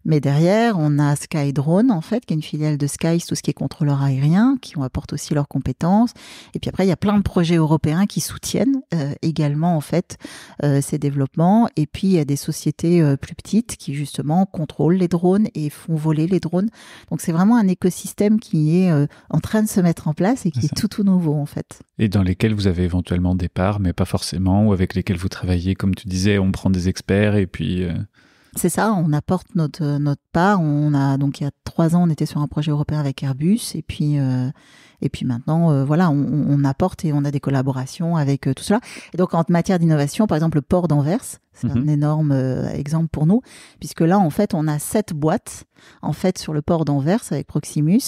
Mais derrière, on a SkyDrone, en fait, qui est une filiale de Sky, tout ce qui est contrôleur aérien, qui apporte aussi leurs compétences. Et puis après, il y a plein de projets européens qui soutiennent également, en fait, ces développements. Et puis, il y a des sociétés plus petites qui, justement, contrôlent les drones et font voler les drones. Donc, c'est vraiment un écosystème qui est en train de se mettre en place et qui est tout nouveau, en fait. Et dans lesquels vous avez éventuellement des parts, mais pas forcément, ou avec lesquels vous travaillez, comme tu disais, on prend des experts et puis... C'est ça, on apporte notre part. Donc il y a 3 ans, on était sur un projet européen avec Airbus, et puis maintenant, on apporte et on a des collaborations avec tout cela. Et donc en matière d'innovation, par exemple, le port d'Anvers, c'est un énorme exemple pour nous, puisque là, en fait, on a 7 boîtes en fait sur le port d'Anvers avec Proximus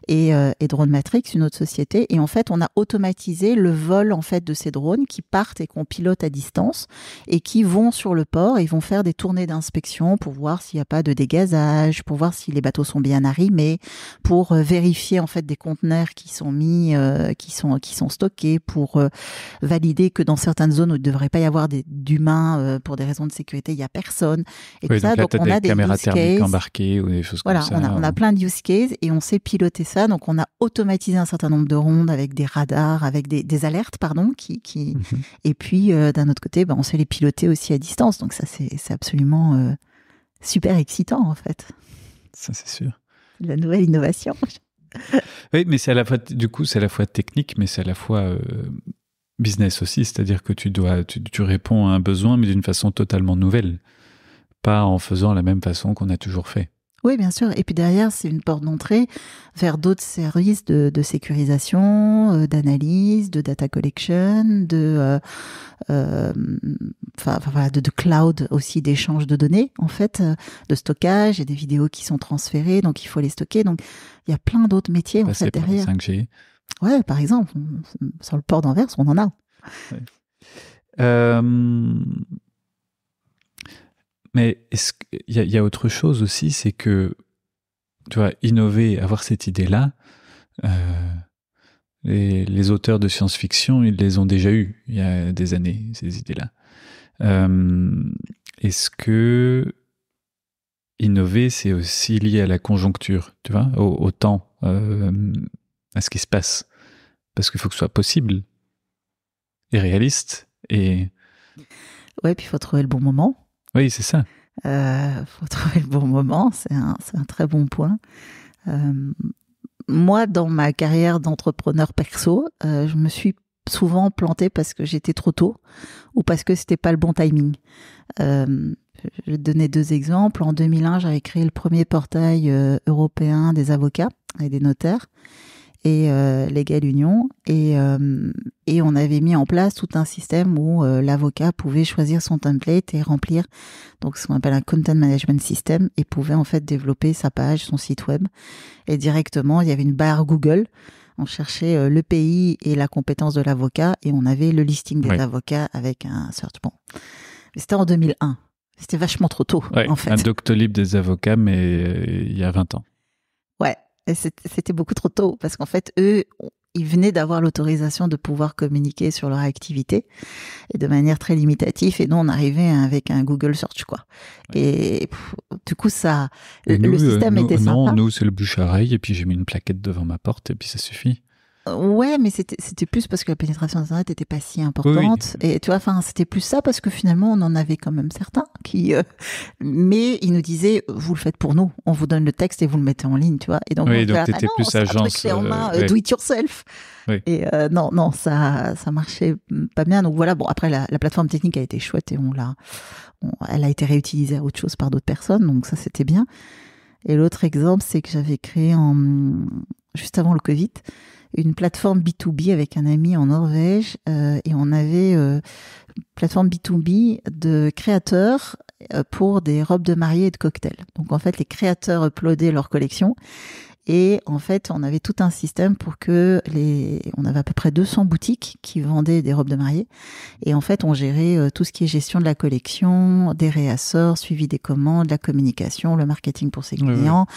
et Drone Matrix, une autre société. Et en fait, on a automatisé le vol en fait de ces drones qui partent et qu'on pilote à distance et qui vont sur le port et ils vont faire des tournées d'inspection pour voir s'il n'y a pas de dégazage, pour voir si les bateaux sont bien arrimés, pour vérifier en fait des conteneurs qui sont mis, qui sont stockés, pour valider que dans certaines zones où il ne devrait pas y avoir d'humains pour des raisons de sécurité, il n'y a personne. Et oui, tout ça, donc on a des caméras use thermiques cases. Embarquées ou des choses Voilà, comme ça. on a plein de use cases et on sait piloter ça. Donc, on a automatisé un certain nombre de rondes avec des radars, avec des alertes, et puis, d'un autre côté, on sait les piloter aussi à distance. Donc, ça, c'est absolument super excitant, en fait. Ça, c'est sûr. La nouvelle innovation. Oui, mais c'est à la fois, du coup, c'est à la fois technique, mais c'est à la fois business aussi. C'est-à-dire que tu réponds à un besoin, mais d'une façon totalement nouvelle. Pas en faisant la même façon qu'on a toujours fait. Oui, bien sûr. Et puis derrière, c'est une porte d'entrée vers d'autres services de sécurisation, d'analyse, de data collection, de cloud aussi, d'échange de données, en fait, de stockage et des vidéos qui sont transférées, donc il faut les stocker. Donc il y a plein d'autres métiers en fait derrière. 5G. Ouais, par exemple, sur le port d'Anvers, on en a. Ouais. Mais est-ce qu'il y a autre chose aussi, c'est que, tu vois, innover, avoir cette idée-là, les auteurs de science-fiction, ils les ont déjà eus il y a des années, ces idées-là. Est-ce que innover, c'est aussi lié à la conjoncture, tu vois, au temps, à ce qui se passe? Parce qu'il faut que ce soit possible et réaliste. Et... Ouais, puis il faut trouver le bon moment. Oui, c'est ça. Faut trouver le bon moment, c'est un très bon point. Moi, dans ma carrière d'entrepreneur perso, je me suis souvent plantée parce que j'étais trop tôt ou parce que c'était pas le bon timing. Je vais te donner 2 exemples. En 2001, j'avais créé le premier portail européen des avocats et des notaires et Legal Union, et on avait mis en place tout un système où l'avocat pouvait choisir son template et remplir donc ce qu'on appelle un content management system, et pouvait en fait développer sa page, son site web, et directement il y avait une barre Google, on cherchait le pays et la compétence de l'avocat et on avait le listing des avocats avec un search. Bon, mais c'était en 2001, c'était vachement trop tôt en fait. Un Doctolib des avocats, mais il y a 20 ans. Ouais. Et c'était beaucoup trop tôt parce qu'en fait, eux, ils venaient d'avoir l'autorisation de pouvoir communiquer sur leur activité et de manière très limitative. Et nous, on arrivait avec un Google Search, quoi. Ouais. Et du coup, ça, le système était sympa. Non, nous, c'est le bouche-oreille et puis j'ai mis une plaquette devant ma porte et puis ça suffit. Ouais, mais c'était plus parce que la pénétration d'Internet n'était pas si importante. Oui. Et tu vois, enfin, c'était plus ça parce que finalement, on en avait quand même certains qui, mais ils nous disaient, vous le faites pour nous, on vous donne le texte et vous le mettez en ligne, tu vois. Et donc, oui, donc t'étais plus agence. En main, do it yourself. Oui. Et non, ça marchait pas bien. Donc voilà, bon, après, la plateforme technique a été chouette et elle a été réutilisée à autre chose par d'autres personnes, donc ça, c'était bien. Et l'autre exemple, c'est que j'avais créé juste avant le Covid, une plateforme B2B avec un ami en Norvège, et on avait une plateforme B2B de créateurs pour des robes de mariée et de cocktails. Donc en fait, les créateurs uploadaient leur collection et en fait, on avait tout un système pour que on avait à peu près 200 boutiques qui vendaient des robes de mariée et en fait, on gérait tout ce qui est gestion de la collection, des réassorts, suivi des commandes, la communication, le marketing pour ses clients,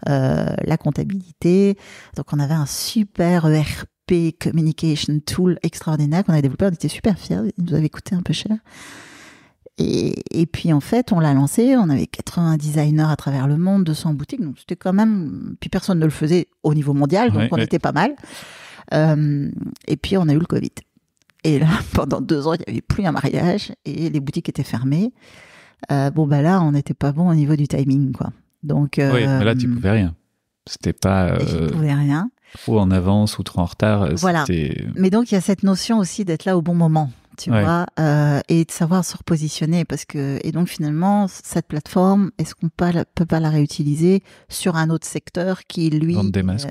la comptabilité. Donc on avait un super ERP communication tool extraordinaire qu'on avait développé, on était super fiers, il nous avait coûté un peu cher. Et puis en fait, on l'a lancé, on avait 80 designers à travers le monde, 200 boutiques, donc c'était quand même... Puis personne ne le faisait au niveau mondial, donc on était pas mal. Et puis on a eu le Covid. Et là, pendant 2 ans, il n'y avait plus un mariage et les boutiques étaient fermées. Là, on n'était pas bon au niveau du timing, quoi. Donc, oui, mais là, tu ne pouvais rien. C'était pas... je pouvais rien. Trop en avance ou trop en retard. Voilà. Mais donc, il y a cette notion aussi d'être là au bon moment. Tu vois, et de savoir se repositionner et donc finalement cette plateforme, est-ce qu'on peut pas la réutiliser sur un autre secteur qui lui vendre des masques.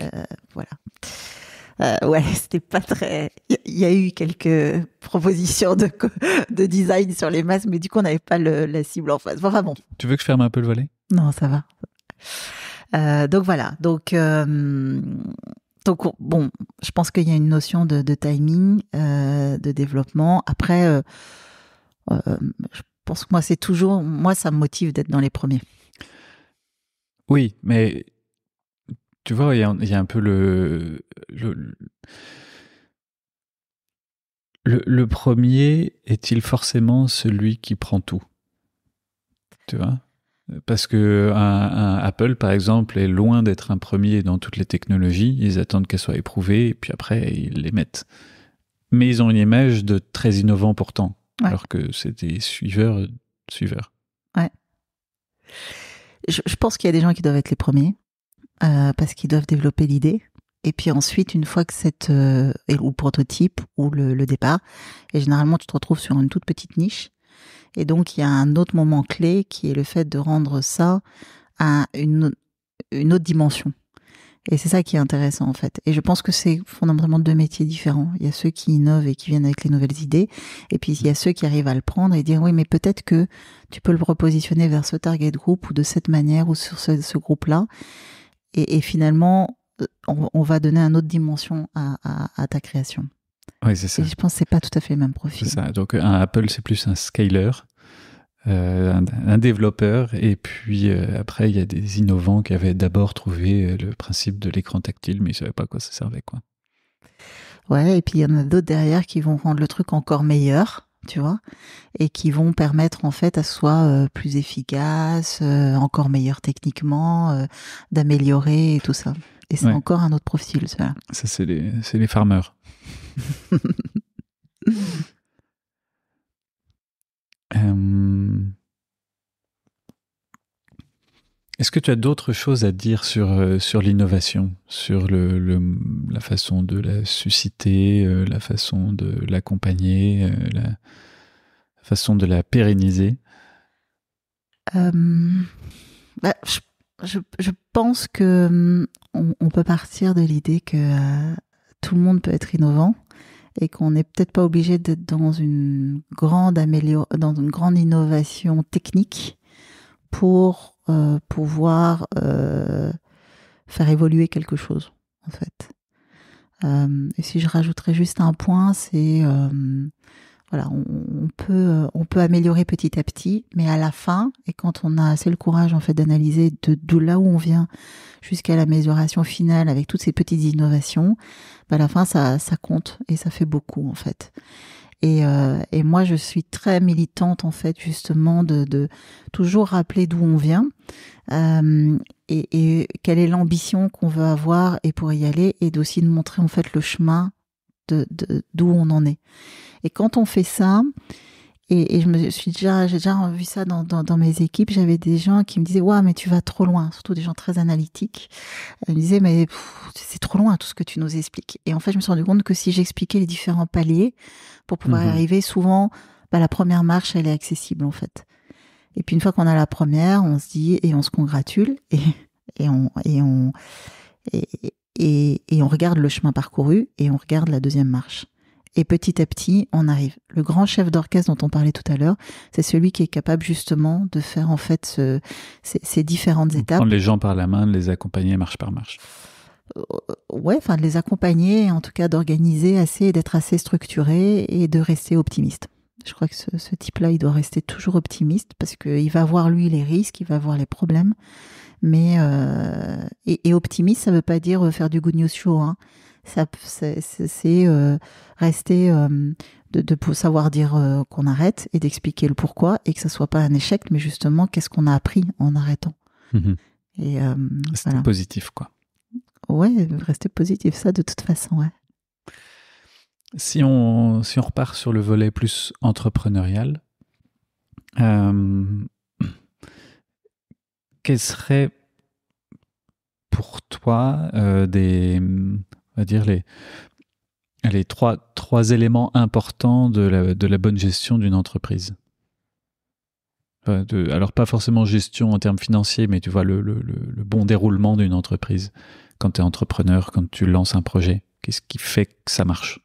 Ouais, c'était pas très. Il y a eu quelques propositions de design sur les masques, mais du coup on n'avait pas la cible en face. Enfin bon. Tu veux que je ferme un peu le volet ? Non, ça va. Donc voilà. Donc, bon, je pense qu'il y a une notion de timing, de développement. Après, je pense que moi, ça me motive d'être dans les premiers. Oui, mais tu vois, il y a un peu le premier est-il forcément celui qui prend tout ? Tu vois ? Parce que un Apple, par exemple, est loin d'être un premier dans toutes les technologies. Ils attendent qu'elles soient éprouvées et puis après, ils les mettent. Mais ils ont une image de très innovant pourtant, alors que c'est des suiveurs. Ouais. Je pense qu'il y a des gens qui doivent être les premiers parce qu'ils doivent développer l'idée. Et puis ensuite, une fois que ou le prototype ou le départ, et généralement, tu te retrouves sur une toute petite niche. Et donc, il y a un autre moment clé qui est le fait de rendre ça à une une autre dimension. Et c'est ça qui est intéressant, en fait. Et je pense que c'est fondamentalement deux métiers différents. Il y a ceux qui innovent et qui viennent avec les nouvelles idées. Et puis, il y a ceux qui arrivent à le prendre et dire, oui, mais peut-être que tu peux le repositionner vers ce target group ou de cette manière ou sur ce groupe-là. Et finalement, on va donner une autre dimension à ta création. Oui, c'est ça. Et je pense que c'est pas tout à fait le même profil. C'est ça. Donc, un Apple, c'est plus un scaler. Un développeur, et puis après il y a des innovants qui avaient d'abord trouvé le principe de l'écran tactile, mais ils savaient pas à quoi ça servait, quoi. Ouais, et puis il y en a d'autres derrière qui vont rendre le truc encore meilleur, tu vois, et qui vont permettre en fait à ce soit plus efficace, encore meilleur techniquement, d'améliorer et tout ça. Et c'est encore un autre profil, ça. Ça, c'est les farmers. Est-ce que tu as d'autres choses à dire sur l'innovation, sur la façon de la susciter, la façon de l'accompagner, la façon de la pérenniser? Je pense que on peut partir de l'idée que tout le monde peut être innovant et qu'on n'est peut-être pas obligé d'être dans une grande innovation technique pour pouvoir faire évoluer quelque chose, en fait. Et si je rajouterais juste un point, c'est voilà, on peut améliorer petit à petit, mais à la fin, et quand on a assez le courage en fait d'analyser de là où on vient jusqu'à l'amélioration finale avec toutes ces petites innovations, à la fin ça compte et ça fait beaucoup en fait. Et moi je suis très militante en fait justement de toujours rappeler d'où on vient et quelle est l'ambition qu'on veut avoir et pour y aller, et d'aussi de montrer en fait le chemin d'où on en est. Et quand on fait ça, et j'ai déjà vu ça dans mes équipes, j'avais des gens qui me disaient, ouais, mais tu vas trop loin, surtout des gens très analytiques. Ils me disaient, mais c'est trop loin tout ce que tu nous expliques. Et en fait, je me suis rendu compte que si j'expliquais les différents paliers pour pouvoir y arriver, souvent, la première marche, elle est accessible en fait. Et puis une fois qu'on a la première, on se dit, et on se congratule, et on regarde le chemin parcouru, et on regarde la deuxième marche. Et petit à petit, on arrive. Le grand chef d'orchestre dont on parlait tout à l'heure, c'est celui qui est capable justement de faire en fait ces différentes étapes. Prendre les gens par la main, de les accompagner marche par marche. Ouais, enfin de les accompagner, en tout cas d'organiser assez, d'être assez structuré et de rester optimiste. Je crois que ce type-là, il doit rester toujours optimiste parce qu'il va voir lui les risques, il va voir les problèmes. Mais et optimiste, ça veut pas dire faire du good news show, hein. C'est rester de savoir dire qu'on arrête et d'expliquer le pourquoi, et que ça soit pas un échec, mais justement qu'est-ce qu'on a appris en arrêtant. Et rester positif, quoi. Ouais, rester positif, ça de toute façon, ouais. Si on repart sur le volet plus entrepreneurial, quels seraient pour toi on va dire les trois éléments importants de la bonne gestion d'une entreprise? Alors pas forcément gestion en termes financiers, mais tu vois le bon déroulement d'une entreprise. Quand tu es entrepreneur, quand tu lances un projet, qu'est-ce qui fait que ça marche?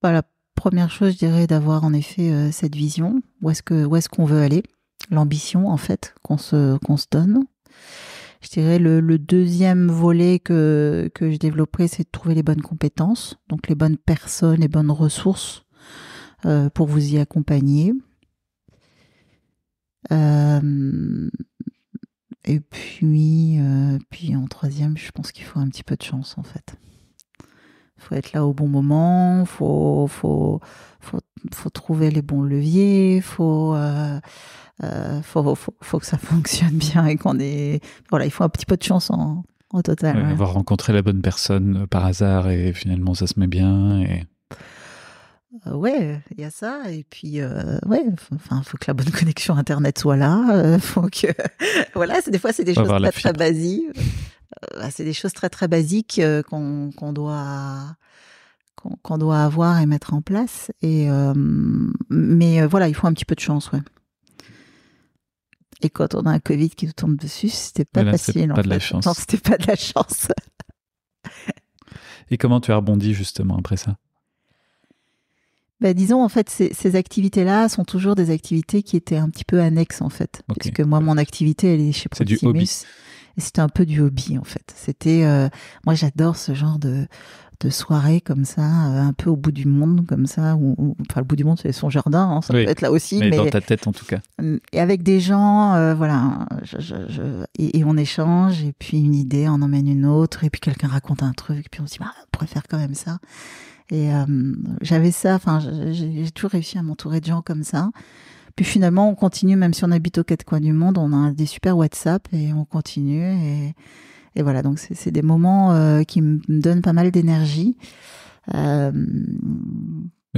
La première chose, je dirais, d'avoir en effet cette vision. Où est-ce qu'on veut aller? L'ambition, en fait, qu'on se donne. Je dirais le deuxième volet que je développerai, c'est de trouver les bonnes compétences, donc les bonnes personnes, les bonnes ressources pour vous y accompagner. Et puis en troisième, je pense qu'il faut un petit peu de chance en fait. Il faut être là au bon moment, faut trouver les bons leviers, faut que ça fonctionne bien et il faut un petit peu de chance en total. Ouais. Avoir rencontré la bonne personne par hasard et finalement ça se met bien. Ouais, il y a ça, et puis faut que la bonne connexion internet soit là, faut que des fois c'est des choses très basiques. C'est des choses très très basiques qu'on doit avoir et mettre en place, mais il faut un petit peu de chance, ouais. Et quand on a un Covid qui nous tombe dessus, c'était pas facile. Pas de la chance. Non, c'était pas de la chance. Et comment tu as rebondi justement après ça? Disons, en fait, ces activités-là sont toujours des activités qui étaient un petit peu annexes, en fait. Okay. Puisque moi, mon activité, elle est chez Proximus. C'est du hobby. Et c'était un peu du hobby, en fait. C'était, moi, j'adore ce genre de soirée comme ça, un peu au bout du monde, comme ça. Enfin, le bout du monde, c'est son jardin, hein, ça peut être là aussi. Mais dans ta tête, en tout cas. Et avec des gens, voilà, et on échange, et puis une idée en emmène une autre, et puis quelqu'un raconte un truc, et puis on se dit, on pourrait faire quand même ça. Et j'avais ça, enfin, j'ai toujours réussi à m'entourer de gens comme ça. Puis finalement, on continue, même si on habite aux quatre coins du monde, on a des super WhatsApp et on continue. Et voilà, donc c'est des moments qui me donnent pas mal d'énergie. Mais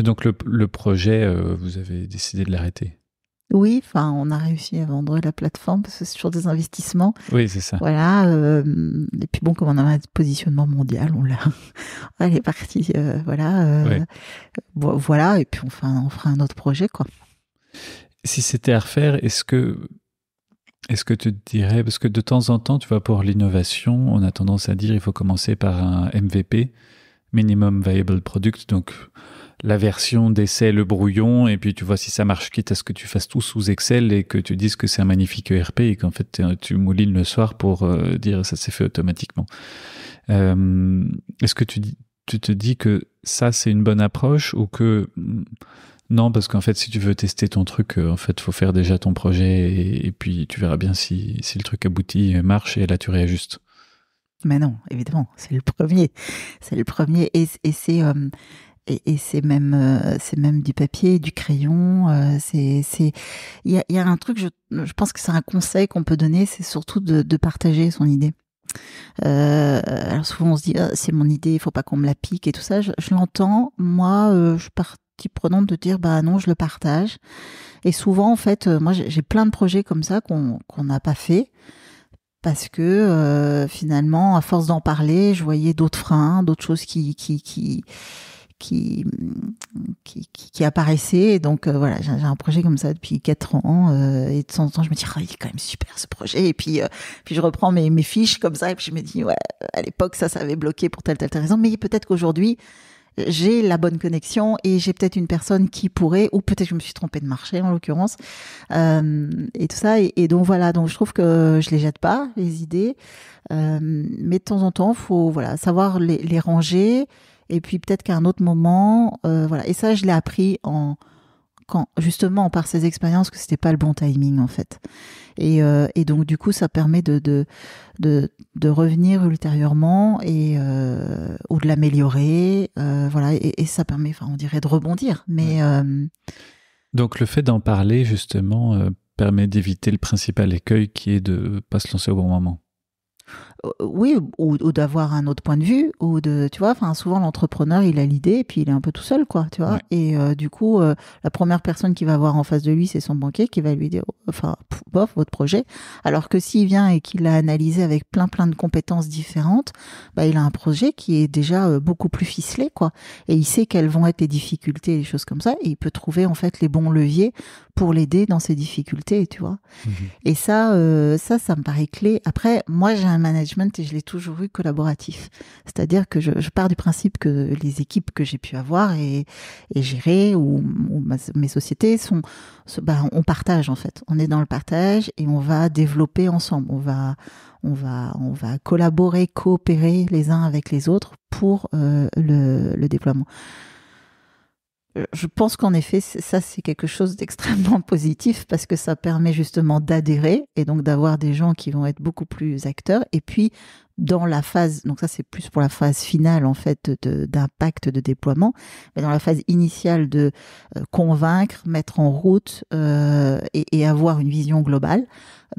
donc le projet, vous avez décidé de l'arrêter? Oui, enfin, on a réussi à vendre la plateforme parce que c'est toujours des investissements. Oui, c'est ça. Voilà. Et puis bon, comme on a un positionnement mondial, elle est partie. Voilà. Voilà. Et puis on fera un autre projet, quoi. Si c'était à refaire, est-ce que tu te dirais, parce que de temps en temps, tu vois, pour l'innovation, on a tendance à dire il faut commencer par un MVP, Minimum Viable Product, donc la version d'essai, le brouillon, et puis tu vois si ça marche, quitte à ce que tu fasses tout sous Excel et que tu dises que c'est un magnifique ERP et qu'en fait tu moulines le soir pour dire ça s'est fait automatiquement. Est-ce que tu te dis que ça c'est une bonne approche ou que non, parce qu'en fait si tu veux tester ton truc, en fait faut faire déjà ton projet et puis tu verras bien si le truc aboutit, marche et là tu réajustes. Mais non, évidemment, c'est le premier et c'est et c'est même du papier, du crayon. Il y a un truc, je pense que c'est un conseil qu'on peut donner, c'est surtout de partager son idée. Alors souvent on se dit c'est mon idée, il faut pas qu'on me la pique et tout ça. Je l'entends. Moi, je suis partie prenante de dire non, je le partage. Et souvent en fait, moi j'ai plein de projets comme ça qu'on n'a pas fait. Parce que finalement, à force d'en parler, je voyais d'autres freins, d'autres choses qui apparaissaient. Et donc voilà, j'ai un projet comme ça depuis 4 ans. Et de temps en temps, je me dis, il est quand même super ce projet. Et puis je reprends mes fiches comme ça. Et puis je me dis, ouais, à l'époque, ça avait bloqué pour telle raison. Mais peut-être qu'aujourd'hui, j'ai la bonne connexion et j'ai peut-être une personne qui pourrait, ou peut-être que je me suis trompée de marché en l'occurrence, et tout ça. Et donc voilà, donc je trouve que je les jette pas, les idées, mais de temps en temps, faut savoir les ranger. Et puis peut-être qu'à un autre moment, voilà. Et ça, je l'ai appris justement par ces expériences que c'était pas le bon timing en fait. Et donc du coup, ça permet de revenir ultérieurement ou de l'améliorer, voilà. Et ça permet, on dirait, de rebondir. Mais donc le fait d'en parler justement permet d'éviter le principal écueil qui est de pas se lancer au bon moment. Oui, ou d'avoir un autre point de vue, ou tu vois, souvent l'entrepreneur il a l'idée et puis il est un peu tout seul, quoi, tu vois. Ouais. Et du coup, la première personne qui va voir en face de lui, c'est son banquier qui va lui dire, bof, votre projet. Alors que s'il vient et qu'il l'a analysé avec plein de compétences différentes, il a un projet qui est déjà beaucoup plus ficelé, quoi. Et il sait quelles vont être les difficultés et les choses comme ça, et il peut trouver en fait les bons leviers pour l'aider dans ses difficultés, tu vois. Mmh. Et ça me paraît clé. Après, moi, j'ai un management et je l'ai toujours eu collaboratif. C'est-à-dire que je pars du principe que les équipes que j'ai pu avoir et gérer ou mes sociétés on partage en fait. On est dans le partage et on va développer ensemble. On va collaborer, coopérer les uns avec les autres pour le déploiement. Je pense qu'en effet, ça, c'est quelque chose d'extrêmement positif parce que ça permet justement d'adhérer et donc d'avoir des gens qui vont être beaucoup plus acteurs. Et puis, dans la phase, donc ça, c'est plus pour la phase finale, en fait, d'impact de déploiement, mais dans la phase initiale de convaincre, mettre en route et avoir une vision globale,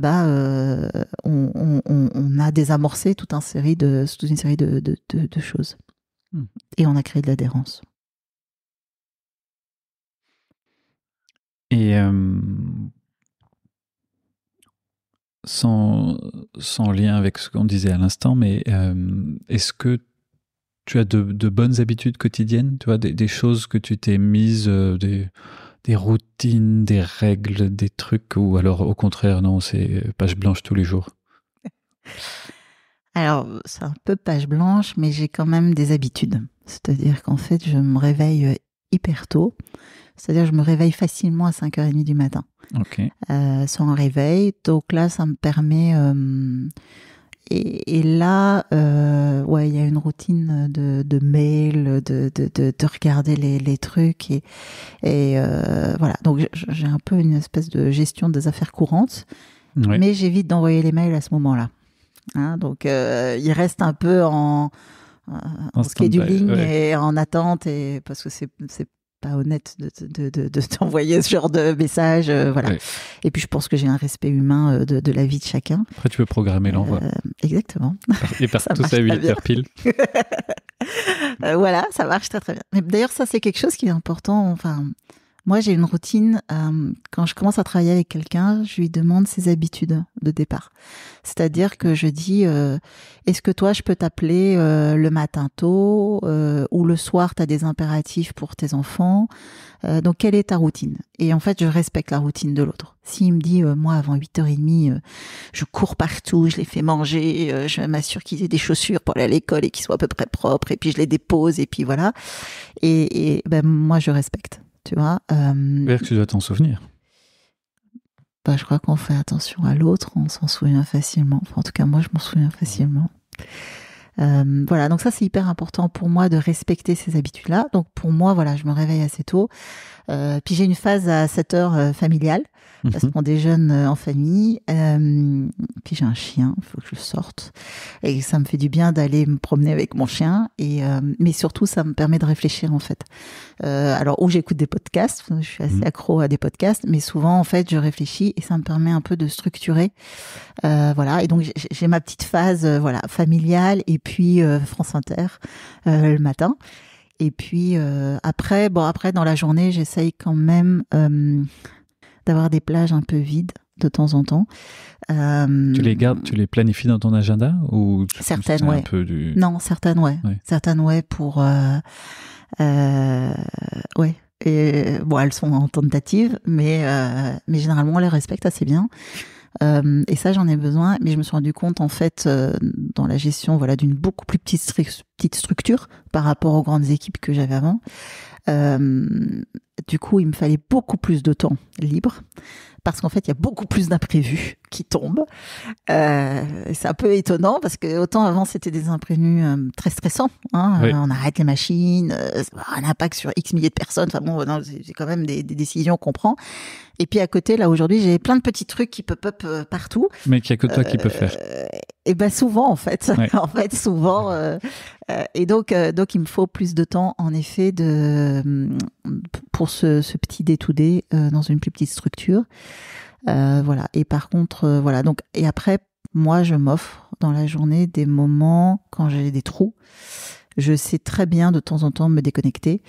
on a désamorcé toute une série de choses. Et on a créé de l'adhérence. Et sans lien avec ce qu'on disait à l'instant, mais est-ce que tu as de bonnes habitudes quotidiennes, tu vois, des choses que tu t'es mises, des des routines, des règles, des trucs, ou alors au contraire, non, c'est page blanche tous les jours? Alors, c'est un peu page blanche, mais j'ai quand même des habitudes. C'est-à-dire qu'en fait, je me réveille hyper tôt. C'est-à-dire que je me réveille facilement à 5h30 du matin. Ok. Sans un réveil. Donc là, ça me permet... Et là, il y a une routine de mail, de regarder les trucs. Et voilà. Donc j'ai un peu une espèce de gestion des affaires courantes. Ouais. Mais j'évite d'envoyer les mails à ce moment-là. Hein, donc il reste un peu en scheduling et en attente, et parce que c'est pas honnête de t'envoyer ce genre de message, voilà. Ouais. Et puis je pense que j'ai un respect humain de la vie de chacun. Après tu peux programmer l'envoi. Exactement. Et par tout ça à 8h pile. Voilà, ça marche très très bien. Mais d'ailleurs ça c'est quelque chose qui est important. Enfin, moi j'ai une routine, quand je commence à travailler avec quelqu'un, je lui demande ses habitudes de départ. C'est-à-dire que je dis, est-ce que toi je peux t'appeler le matin tôt, ou le soir tu as des impératifs pour tes enfants, donc quelle est ta routine? Et en fait je respecte la routine de l'autre. S'il me dit, moi avant 8h30, je cours partout, je les fais manger, je m'assure qu'ils aient des chaussures pour aller à l'école et qu'ils soient à peu près propres, et puis je les dépose, et puis voilà. Et ben moi je respecte. Tu vois, c'est-à-dire que tu dois t'en souvenir. Bah, je crois qu'on fait attention à l'autre, on s'en souvient facilement. Enfin, en tout cas, moi, je m'en souviens facilement. Voilà, donc ça, c'est hyper important pour moi de respecter ces habitudes-là. Donc pour moi, voilà, je me réveille assez tôt. Puis j'ai une phase à 7h familiale, parce qu'on déjeune en famille. Puis j'ai un chien, il faut que je sorte. Et ça me fait du bien d'aller me promener avec mon chien. Mais surtout, ça me permet de réfléchir, en fait. Alors, où j'écoute des podcasts, je suis assez accro à des podcasts, mais souvent, en fait, je réfléchis et ça me permet un peu de structurer. Voilà, et donc j'ai ma petite phase voilà, familiale, et puis France Inter le matin. Et puis après dans la journée, j'essaye quand même d'avoir des plages un peu vides de temps en temps. Tu les gardes, tu les planifies dans ton agenda, ou certaines, ouais. Non, certaines, ouais. Certaines, ouais, pour ouais. Et bon, elles sont en tentative, mais généralement on les respecte assez bien. Et ça, j'en ai besoin, mais je me suis rendu compte, en fait, dans la gestion, voilà, d'une beaucoup plus petite structure par rapport aux grandes équipes que j'avais avant. Du coup, il me fallait beaucoup plus de temps libre, parce qu'en fait, il y a beaucoup plus d'imprévus qui tombent. C'est un peu étonnant, parce que autant avant, c'était des imprévus très stressants. Hein, oui. On arrête les machines, ça a un impact sur X milliers de personnes. Enfin bon, non, c'est quand même des décisions qu'on prend. Et puis à côté, là, aujourd'hui, j'ai plein de petits trucs qui pop-up partout. Mais qu'il n'y a que toi qui peux faire. Et ben souvent, en fait. Ouais. En fait, souvent. Et donc, il me faut plus de temps, en effet, pour ce petit day-to-day dans une plus petite structure. Voilà. Et par contre, voilà. Donc, et après, moi, je m'offre dans la journée des moments quand j'ai des trous. Je sais très bien de temps en temps me déconnecter.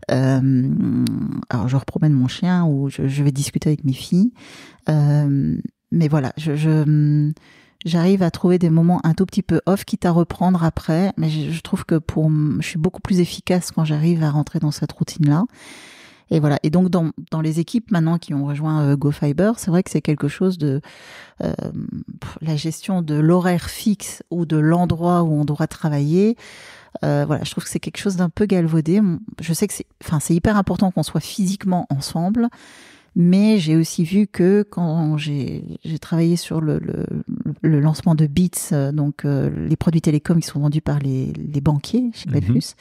Alors, je repromène mon chien, ou je vais discuter avec mes filles. Mais voilà, j'arrive à trouver des moments un tout petit peu off, quitte à reprendre après. Mais je trouve que je suis beaucoup plus efficace quand j'arrive à rentrer dans cette routine-là. Et voilà. Et donc, dans les équipes maintenant qui ont rejoint GoFiber, c'est vrai que c'est quelque chose de la gestion de l'horaire fixe ou de l'endroit où on doit travailler. Voilà, je trouve que c'est quelque chose d'un peu galvaudé. Je sais que c'est hyper important qu'on soit physiquement ensemble, mais j'ai aussi vu que quand j'ai travaillé sur le lancement de Beats, donc les produits télécoms qui sont vendus par les banquiers chez Belfus,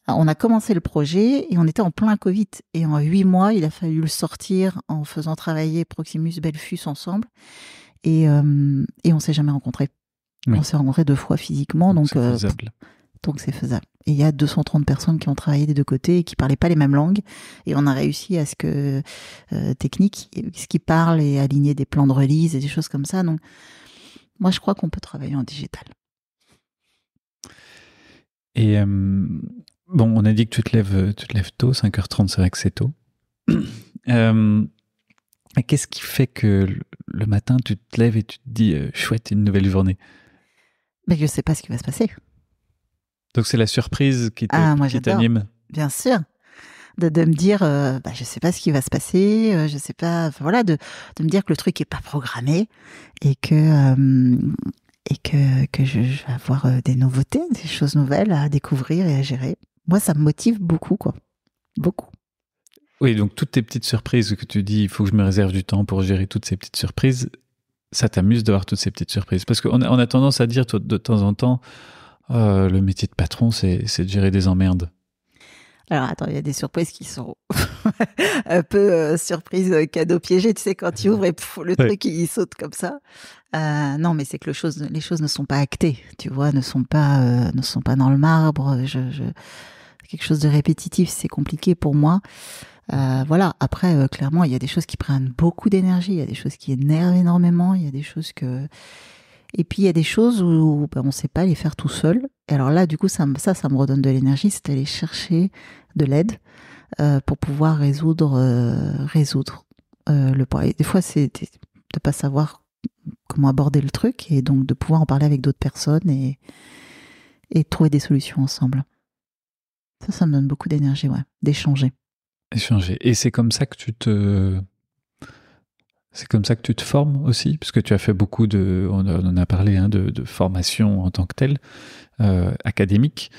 on a commencé le projet et on était en plein Covid. Et en 8 mois, il a fallu le sortir en faisant travailler Proximus Belfus ensemble. Et on s'est jamais rencontrés. Oui. On s'est rencontrés 2 fois physiquement, donc c'est faisable. Donc c'est faisable. Et il y a 230 personnes qui ont travaillé des 2 côtés et qui parlaient pas les mêmes langues. Et on a réussi à ce que technique, ce qui parle, et aligner des plans de release et des choses comme ça. Donc moi, je crois qu'on peut travailler en digital. Et bon, on a dit que tu te lèves tôt, 5h30, c'est vrai que c'est tôt. Qu'est-ce qui fait que le matin, tu te lèves et tu te dis chouette, une nouvelle journée? Mais je sais pas ce qui va se passer. Donc c'est la surprise qui t'anime. Bien sûr. me dire, je sais pas ce qui va se passer, je sais pas, enfin, voilà, de me dire que le truc est pas programmé et que je vais avoir des nouveautés, des choses nouvelles à découvrir et à gérer. Moi, ça me motive beaucoup, quoi. Beaucoup. Oui, donc toutes tes petites surprises que tu dis, il faut que je me réserve du temps pour gérer toutes ces petites surprises, ça t'amuse d'avoir toutes ces petites surprises. Parce qu'on a tendance à dire de temps en temps, le métier de patron, c'est de gérer des emmerdes. Alors attends, il y a des surprises qui sont un peu surprises cadeau piégé. Tu sais, quand tu ouvres et le truc il saute comme ça. Non, mais c'est que les choses ne sont pas actées, tu vois, ne sont pas dans le marbre. Quelque chose de répétitif, c'est compliqué pour moi. Voilà. Après, clairement, il y a des choses qui prennent beaucoup d'énergie, il y a des choses qui énervent énormément, il y a des choses que... Et puis, il y a des choses où on ne sait pas les faire tout seul. Et alors là, du coup, ça me redonne de l'énergie, c'est d'aller chercher de l'aide pour pouvoir résoudre le problème. Des fois, c'est de ne pas savoir comment aborder le truc et donc de pouvoir en parler avec d'autres personnes et trouver des solutions ensemble. Ça me donne beaucoup d'énergie, ouais, d'échanger. Échanger. Et c'est comme ça que tu te formes aussi, parce que tu as fait beaucoup on en a parlé, hein, de formation en tant que telle, académique.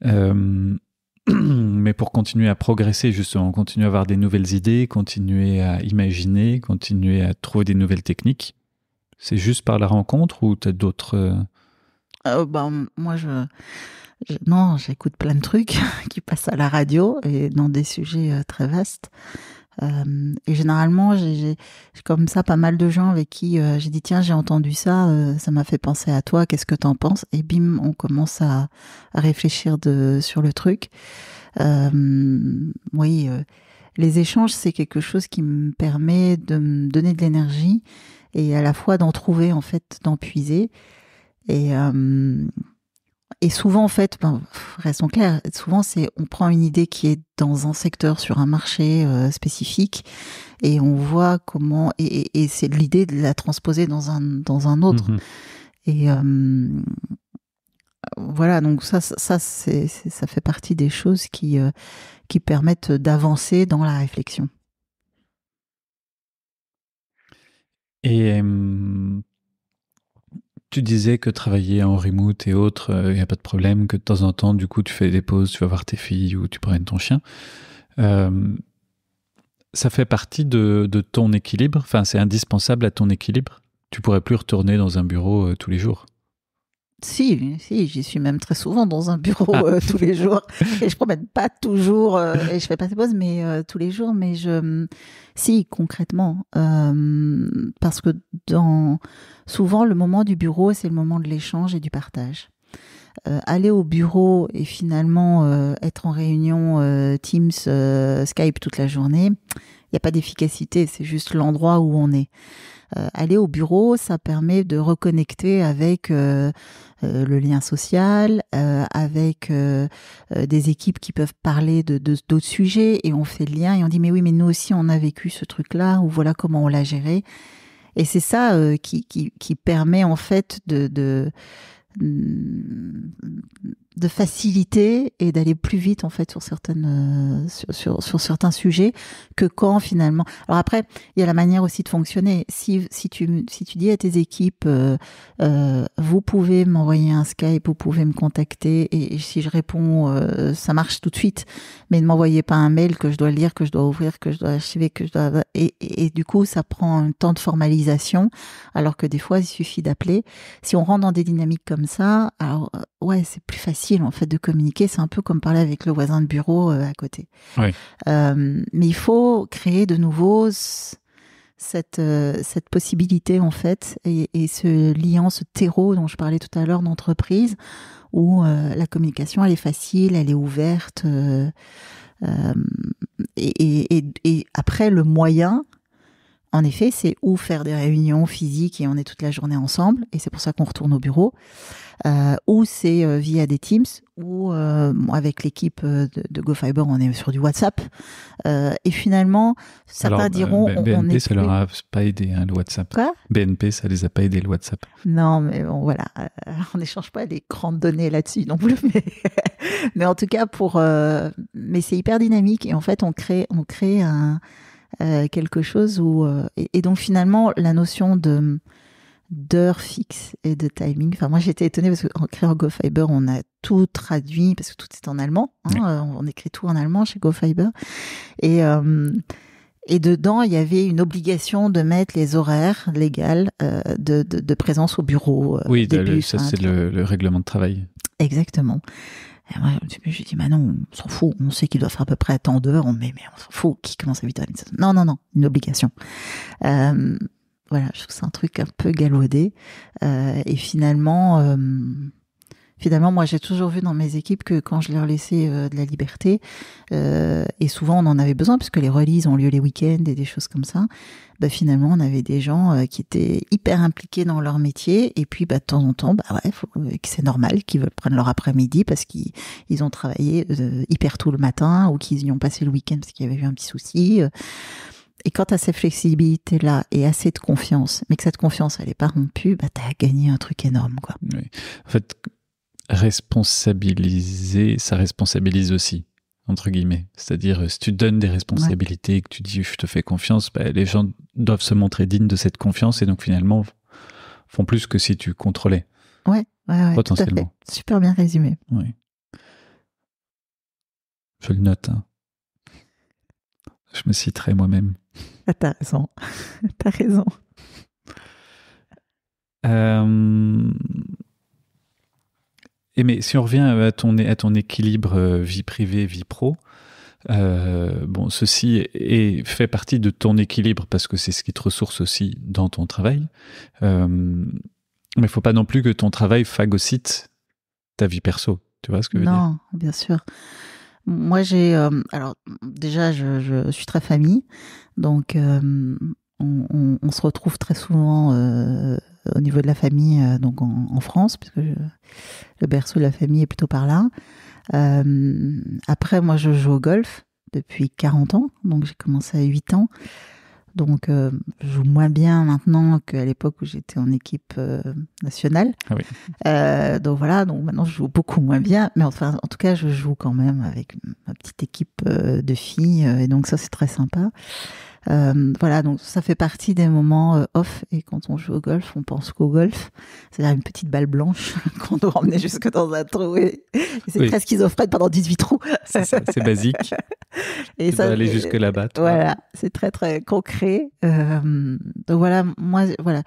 Mais pour continuer à progresser, justement, continuer à avoir des nouvelles idées, continuer à imaginer, continuer à trouver des nouvelles techniques, c'est juste par la rencontre ou tu as d'autres... Moi, non, j'écoute plein de trucs qui passent à la radio et dans des sujets très vastes. Et généralement, j'ai comme ça pas mal de gens avec qui j'ai dit tiens, j'ai entendu ça, ça m'a fait penser à toi, qu'est-ce que t'en penses? Et bim, on commence à réfléchir sur le truc. Oui, les échanges, c'est quelque chose qui me permet de me donner de l'énergie et à la fois d'en trouver, en fait, d'en puiser. Et souvent, en fait, restons clairs, souvent, on prend une idée qui est dans un secteur, sur un marché spécifique, et on voit comment, et c'est l'idée de la transposer dans un autre. Mmh. Et voilà, donc ça fait partie des choses qui permettent d'avancer dans la réflexion. Et tu disais que travailler en remote et autres, il n'y a pas de problème, que de temps en temps, du coup, tu fais des pauses, tu vas voir tes filles ou tu promènes ton chien. Ça fait partie de ton équilibre, enfin, c'est indispensable à ton équilibre. Tu pourrais plus retourner dans un bureau tous les jours. Si, j'y suis même très souvent dans un bureau tous les jours. Et je promène pas toujours, et je fais pas des pauses, mais tous les jours. Mais si, concrètement, parce que souvent le moment du bureau, c'est le moment de l'échange et du partage. Aller au bureau et finalement être en réunion Teams, Skype toute la journée, il n'y a pas d'efficacité, c'est juste l'endroit où on est. Aller au bureau, ça permet de reconnecter avec le lien social, avec des équipes qui peuvent parler d'autres sujets et on fait le lien et on dit mais oui, mais nous aussi on a vécu ce truc-là ou voilà comment on l'a géré. Et c'est ça qui permet en fait de faciliter et d'aller plus vite en fait sur certains sujets que quand finalement. Alors après, il y a la manière aussi de fonctionner. Si tu dis à tes équipes, vous pouvez m'envoyer un Skype, vous pouvez me contacter et si je réponds, ça marche tout de suite. Mais ne m'envoyez pas un mail que je dois lire, que je dois ouvrir, que je dois archiver, et du coup ça prend un temps de formalisation. Alors que des fois il suffit d'appeler. Si on rentre dans des dynamiques comme ça, alors ouais, c'est plus facile en fait de communiquer, c'est un peu comme parler avec le voisin de bureau à côté. Oui. Mais il faut créer de nouveau cette possibilité en fait et ce lien, ce terreau dont je parlais tout à l'heure d'entreprise où la communication elle est facile, elle est ouverte et après le moyen en effet, c'est ou faire des réunions physiques et on est toute la journée ensemble, et c'est pour ça qu'on retourne au bureau, ou c'est via des Teams, ou avec l'équipe de GoFiber, on est sur du WhatsApp. Et finalement, certains diront... BNP, ça leur a pas aidé, hein, le WhatsApp. Quoi ? BNP, ça les a pas aidés, le WhatsApp. Non, mais bon, voilà. On n'échange pas des grandes données là-dessus non plus. Mais en tout cas, mais c'est hyper dynamique. Et en fait, on crée quelque chose où... Et donc, finalement, la notion d'heure fixe et de timing. Enfin, moi, j'étais étonnée parce qu'en créant GoFiber, on a tout traduit parce que tout est en allemand. Hein, oui. On écrit tout en allemand chez GoFiber. Et dedans, il y avait une obligation de mettre les horaires légaux de présence au bureau. Oui, ça, c'est le règlement de travail. Exactement. Et moi, je me suis dit, non, on s'en fout. On sait qu'il doit faire à peu près tant d'heures. Mais on s'en fout. Qui commence à 8h30 ? Non, une obligation. Voilà, je trouve que c'est un truc un peu galvaudé. Et finalement, moi, j'ai toujours vu dans mes équipes que quand je leur laissais de la liberté, et souvent on en avait besoin, parce que les releases ont lieu les week-ends et des choses comme ça, finalement, on avait des gens qui étaient hyper impliqués dans leur métier, et puis de temps en temps, c'est normal qu'ils veulent prendre leur après-midi parce qu'ils ont travaillé hyper tôt le matin, ou qu'ils y ont passé le week-end parce qu'il y avait eu un petit souci. Et quand tu as cette flexibilité-là et assez de confiance, mais que cette confiance, elle n'est pas rompue, tu as gagné un truc énorme, quoi. Oui. En fait, responsabiliser, ça responsabilise aussi, entre guillemets. C'est-à-dire, si tu donnes des responsabilités et que tu dis « je te fais confiance », les gens doivent se montrer dignes de cette confiance et donc finalement font plus que si tu contrôlais. Ouais, potentiellement. Tout à fait. Super bien résumé. Oui. Je le note, hein. Je me citerai moi-même. T'as raison. T'as raison. Mais si on revient à ton équilibre vie privée, vie pro, ceci fait partie de ton équilibre parce que c'est ce qui te ressource aussi dans ton travail. Mais il ne faut pas non plus que ton travail phagocyte ta vie perso. Tu vois ce que je veux dire ? Non, bien sûr. Moi, alors déjà, je suis très famille, donc on se retrouve très souvent au niveau de la famille, donc en France, puisque le berceau de la famille est plutôt par là. Après, moi, je joue au golf depuis 40 ans, donc j'ai commencé à 8 ans. Donc, je joue moins bien maintenant qu'à l'époque où j'étais en équipe nationale. Ah oui. Donc voilà, donc maintenant je joue beaucoup moins bien, mais enfin, en tout cas, je joue quand même avec ma petite équipe de filles, et donc ça, c'est très sympa. Voilà, donc ça fait partie des moments off, et quand on joue au golf, on pense qu'au golf, c'est-à-dire une petite balle blanche qu'on doit emmener jusque dans un trou, et c'est très schizophrène pendant 18 trous. C'est ça, c'est basique. Et tu vas aller jusque là-bas. Voilà, c'est très très concret. Donc voilà, moi, voilà,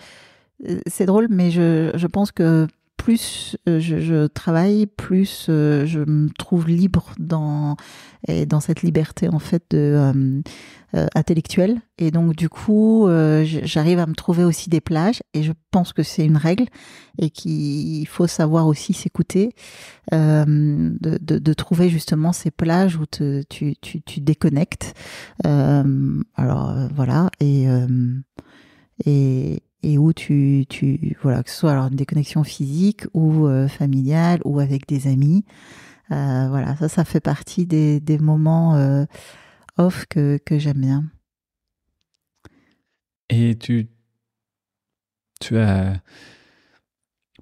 c'est drôle, mais je pense que plus je travaille, plus je me trouve libre dans cette liberté en fait intellectuelle, et donc du coup j'arrive à me trouver aussi des plages, et je pense que c'est une règle et qu'il faut savoir aussi s'écouter, de trouver justement ces plages où tu déconnectes, voilà, et où voilà, que ce soit alors une déconnexion physique ou familiale ou avec des amis, voilà, ça fait partie des moments off que j'aime bien. Et tu as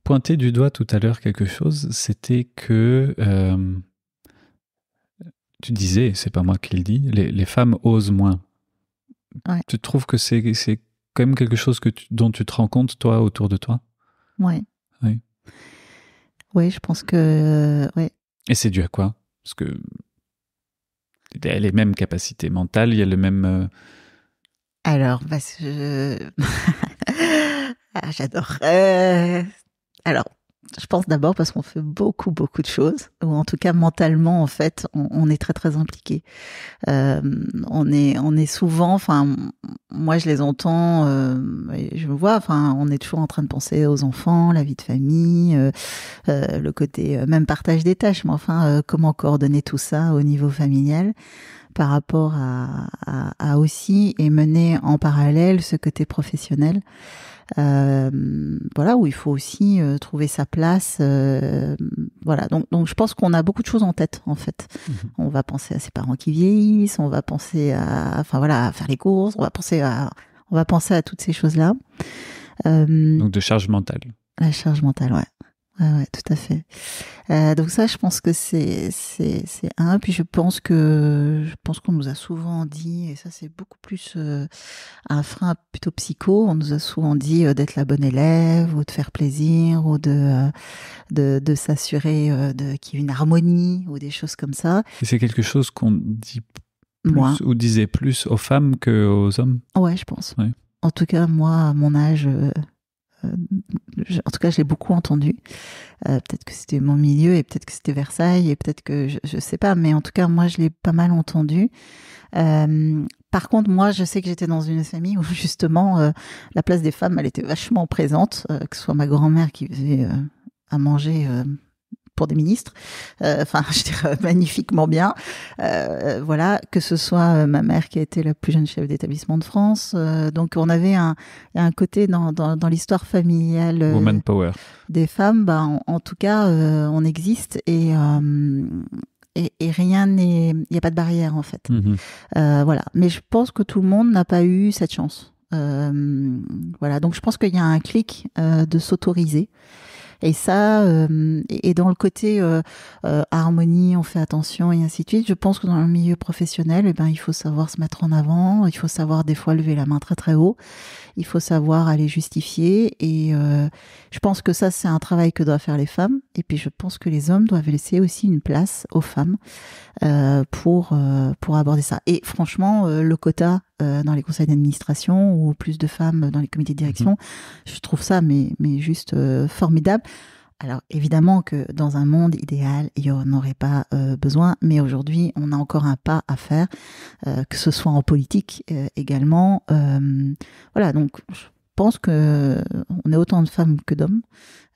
pointé du doigt tout à l'heure quelque chose, c'était que tu disais, c'est pas moi qui le dis, les femmes osent moins. Ouais. Tu trouves que c'est quand même quelque chose dont tu te rends compte, toi, autour de toi ? Ouais. Oui. Oui, je pense que... ouais. Et c'est dû à quoi ? Parce que il y a les mêmes capacités mentales, il y a le même... Alors, parce que... j'adore. Alors, je pense d'abord parce qu'on fait beaucoup de choses, ou en tout cas mentalement, en fait, on est très très impliqué. On est souvent, enfin, moi je les entends, et je me vois, enfin, on est toujours en train de penser aux enfants, la vie de famille, le côté même partage des tâches, mais enfin, comment coordonner tout ça au niveau familial. par rapport à aussi et mener en parallèle ce côté professionnel. Voilà, où il faut aussi trouver sa place. Voilà, donc je pense qu'on a beaucoup de choses en tête, en fait. On va penser à ses parents qui vieillissent, on va penser à faire les courses, on va penser à toutes ces choses-là. Donc de charge mentale. La charge mentale, ouais. Ouais, tout à fait. Donc ça, je pense que c'est un. Puis je pense qu'on nous a souvent dit, et ça c'est beaucoup plus un frein plutôt psycho. On nous a souvent dit d'être la bonne élève ou de faire plaisir ou de s'assurer qu'il y ait une harmonie ou des choses comme ça. Et c'est quelque chose qu'on dit plus ou disait plus aux femmes qu'aux hommes. Ouais, je pense. Ouais. En tout cas, moi, à mon âge. En tout cas, je l'ai beaucoup entendu. Peut-être que c'était mon milieu et peut-être que c'était Versailles et peut-être que je sais pas, mais en tout cas, moi, je l'ai pas mal entendu. Par contre, moi, je sais que j'étais dans une famille où justement la place des femmes, elle était vachement présente, que ce soit ma grand-mère qui faisait à manger pour des ministres, je dirais magnifiquement bien. Voilà, que ce soit ma mère qui a été la plus jeune chef d'établissement de France. Donc on avait un côté dans l'histoire familiale Woman Power des femmes. En tout cas, on existe et rien n'est, il n'y a pas de barrière en fait. Voilà, mais je pense que tout le monde n'a pas eu cette chance. Voilà, donc je pense qu'il y a un clic de s'autoriser. Et ça, et dans le côté harmonie, on fait attention et ainsi de suite, je pense que dans le milieu professionnel, il faut savoir se mettre en avant, il faut savoir des fois lever la main très très haut, il faut savoir aller justifier et je pense que ça, c'est un travail que doivent faire les femmes et puis je pense que les hommes doivent laisser aussi une place aux femmes pour aborder ça. Et franchement, le quota dans les conseils d'administration ou plus de femmes dans les comités de direction, je trouve ça mais juste formidable. Alors évidemment que dans un monde idéal, il n'y en aurait pas besoin, mais aujourd'hui, on a encore un pas à faire, que ce soit en politique également. Voilà, donc je pense que on est autant de femmes que d'hommes,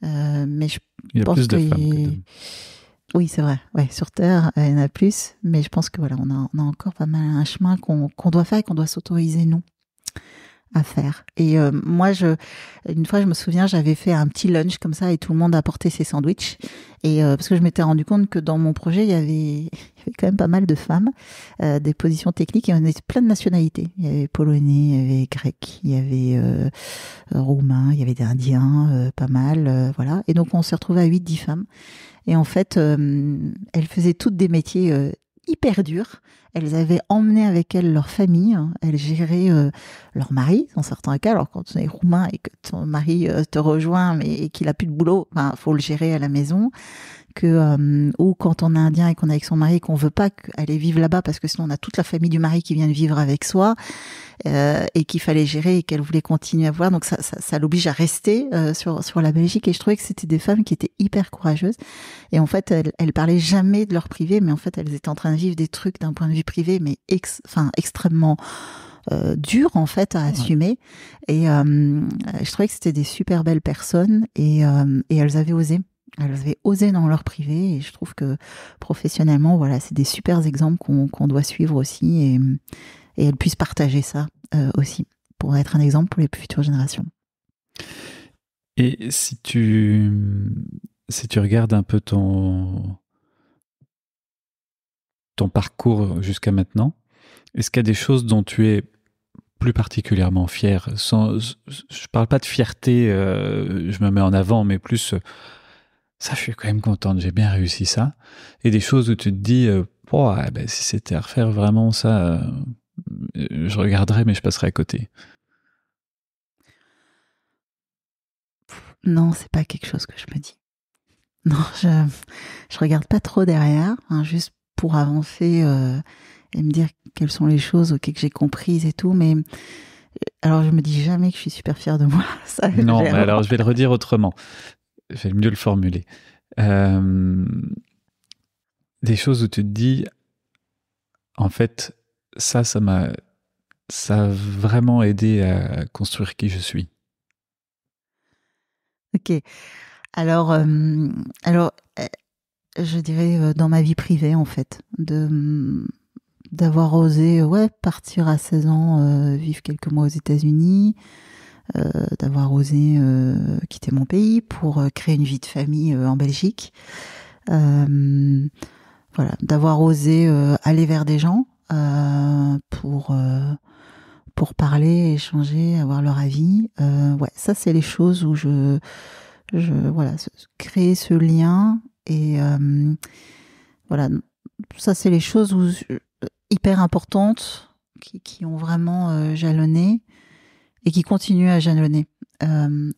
mais il y a pense plus de femmes que d'hommes. Oui, c'est vrai. Ouais, sur Terre, il y en a plus, mais je pense que voilà, on a encore pas mal un chemin qu'on doit faire et qu'on doit s'autoriser nous à faire. Et moi, une fois, je me souviens, j'avais fait un petit lunch comme ça et tout le monde apportait ses sandwichs. Et parce que je m'étais rendu compte que dans mon projet, il y avait quand même pas mal de femmes, des positions techniques et on était plein de nationalités. Il y avait polonais, il y avait grec, il y avait roumain, il y avait des indiens, pas mal, voilà. Et donc on s'est retrouvés à 8-10 femmes. Et en fait, elles faisaient toutes des métiers hyper durs. Elles avaient emmené avec elles leur famille. Elles géraient leur mari, dans certains cas. Alors, quand tu es roumain et que ton mari te rejoint et qu'il a plus de boulot, faut le gérer à la maison. Ou quand on est indien et qu'on est avec son mari et qu'on veut pas aller vivre là-bas parce que sinon on a toute la famille du mari qui vient de vivre avec soi et qu'il fallait gérer et qu'elle voulait continuer à voir. Donc ça l'oblige à rester sur la Belgique. Et je trouvais que c'était des femmes qui étaient hyper courageuses. Et en fait, elles parlaient jamais de leur privé, mais en fait, elles étaient en train de vivre des trucs d'un point de vue privé, mais extrêmement dur en fait à assumer. Et je trouvais que c'était des super belles personnes et elles avaient osé. Elles avaient osé dans leur privé et je trouve que professionnellement, voilà, c'est des super exemples qu'on doit suivre aussi et elles puissent partager ça aussi pour être un exemple pour les futures générations. Et si tu regardes un peu ton parcours jusqu'à maintenant, est-ce qu'il y a des choses dont tu es plus particulièrement fier? Je parle pas de fierté, je me mets en avant, mais plus ça, je suis quand même contente, j'ai bien réussi ça. Et des choses où tu te dis, si c'était à refaire vraiment ça, je regarderais, mais je passerais à côté. Non, c'est pas quelque chose que je me dis. Non, je regarde pas trop derrière, juste pour avancer et me dire quelles sont les choses que j'ai comprises et tout. Mais alors, je me dis jamais que je suis super fière de moi. Ça, non, mais alors je vais le redire autrement. Je vais mieux le formuler. Des choses où tu te dis, en fait, ça a vraiment aidé à construire qui je suis. Ok. Alors, je dirais dans ma vie privée, en fait, de d'avoir osé partir à 16 ans, vivre quelques mois aux États-Unis, d'avoir osé quitter mon pays pour créer une vie de famille en Belgique. Voilà, d'avoir osé aller vers des gens pour parler, échanger, avoir leur avis. Ça c'est les choses où je voilà, créer ce lien et voilà, ça c'est les choses hyper importantes qui ont vraiment jalonné et qui continuent à jalonner.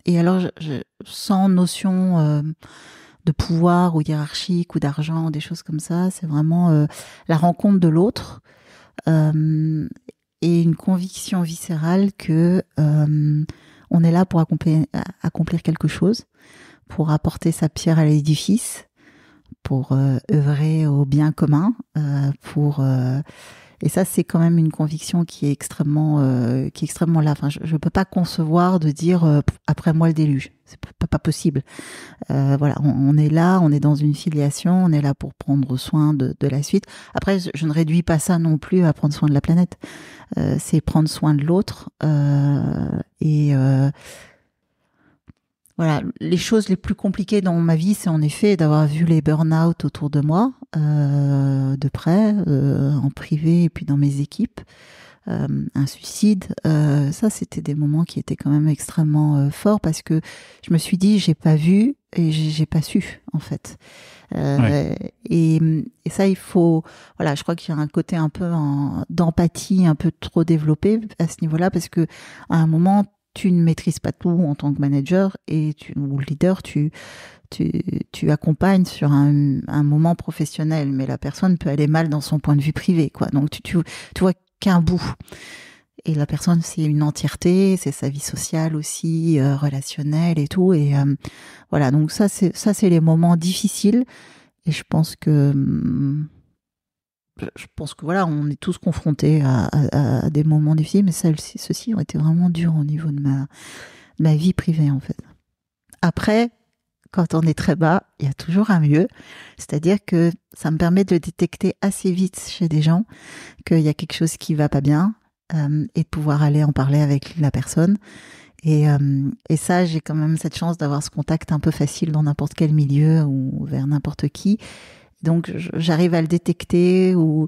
Et alors, sans notion de pouvoir ou hiérarchique ou d'argent, des choses comme ça, c'est vraiment la rencontre de l'autre et une conviction viscérale que on est là pour accomplir quelque chose, pour apporter sa pierre à l'édifice, pour œuvrer au bien commun, et ça c'est quand même une conviction qui est extrêmement là. Enfin, je peux pas concevoir de dire après moi le déluge, c'est pas possible. Voilà, on est là, on est dans une filiation, on est là pour prendre soin de la suite. Après, je ne réduis pas ça non plus à prendre soin de la planète. C'est prendre soin de l'autre voilà, les choses les plus compliquées dans ma vie, c'est en effet d'avoir vu les burn-out autour de moi, de près, en privé et puis dans mes équipes. Un suicide, ça c'était des moments qui étaient quand même extrêmement forts parce que je me suis dit j'ai pas vu et j'ai pas su en fait. Et ça il faut, voilà, je crois qu'il y a un côté un peu d'empathie un peu trop développé à ce niveau-là parce que à un moment tu ne maîtrises pas tout en tant que manager ou leader, tu accompagnes sur un moment professionnel, mais la personne peut aller mal dans son point de vue privé, quoi. Donc tu vois qu'un bout. Et la personne, c'est une entièreté, c'est sa vie sociale aussi, relationnelle et tout. Et voilà, donc ça c'est les moments difficiles. Et je pense que voilà, on est tous confrontés à des moments difficiles, mais ceux-ci ont été vraiment durs au niveau de ma vie privée, en fait. Après, quand on est très bas, il y a toujours un mieux. C'est-à-dire que ça me permet de détecter assez vite chez des gens qu'il y a quelque chose qui va pas bien et de pouvoir aller en parler avec la personne. Et ça, j'ai quand même cette chance d'avoir ce contact un peu facile dans n'importe quel milieu ou vers n'importe qui. Donc, j'arrive à le détecter ou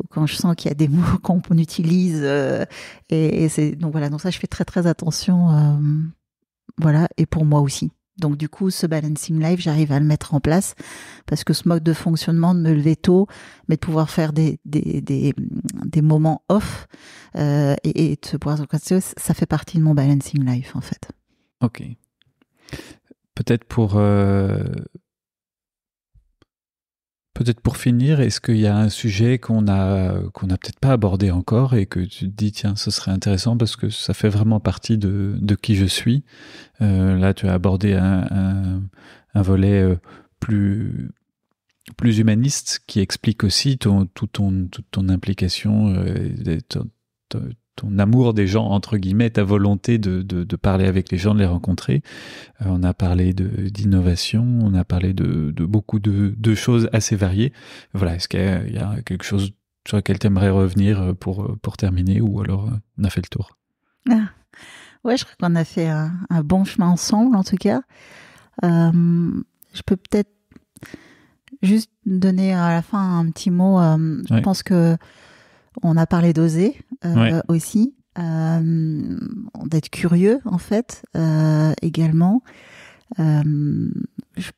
quand je sens qu'il y a des mots qu'on utilise. Donc voilà, donc ça, je fais très très attention. Voilà, et pour moi aussi. Donc du coup, ce balancing life, j'arrive à le mettre en place parce que ce mode de fonctionnement de me lever tôt, mais de pouvoir faire des moments off et de se pouvoir ça fait partie de mon balancing life en fait. Ok. Peut-être pour finir, est-ce qu'il y a un sujet qu'on a peut-être pas abordé encore et que tu te dis tiens, ce serait intéressant parce que ça fait vraiment partie de qui je suis. Là, tu as abordé un volet plus humaniste qui explique aussi toute ton implication, ton amour des gens, entre guillemets, ta volonté de parler avec les gens, de les rencontrer. On a parlé d'innovation, on a parlé de beaucoup de choses assez variées. Voilà, est-ce qu'il y a quelque chose sur lequel tu aimerais revenir pour terminer ou alors on a fait le tour? Ouais, je crois qu'on a fait un bon chemin ensemble en tout cas. Je peux peut-être juste donner à la fin un petit mot. Je pense que on a parlé d'oser aussi, d'être curieux en fait également. Je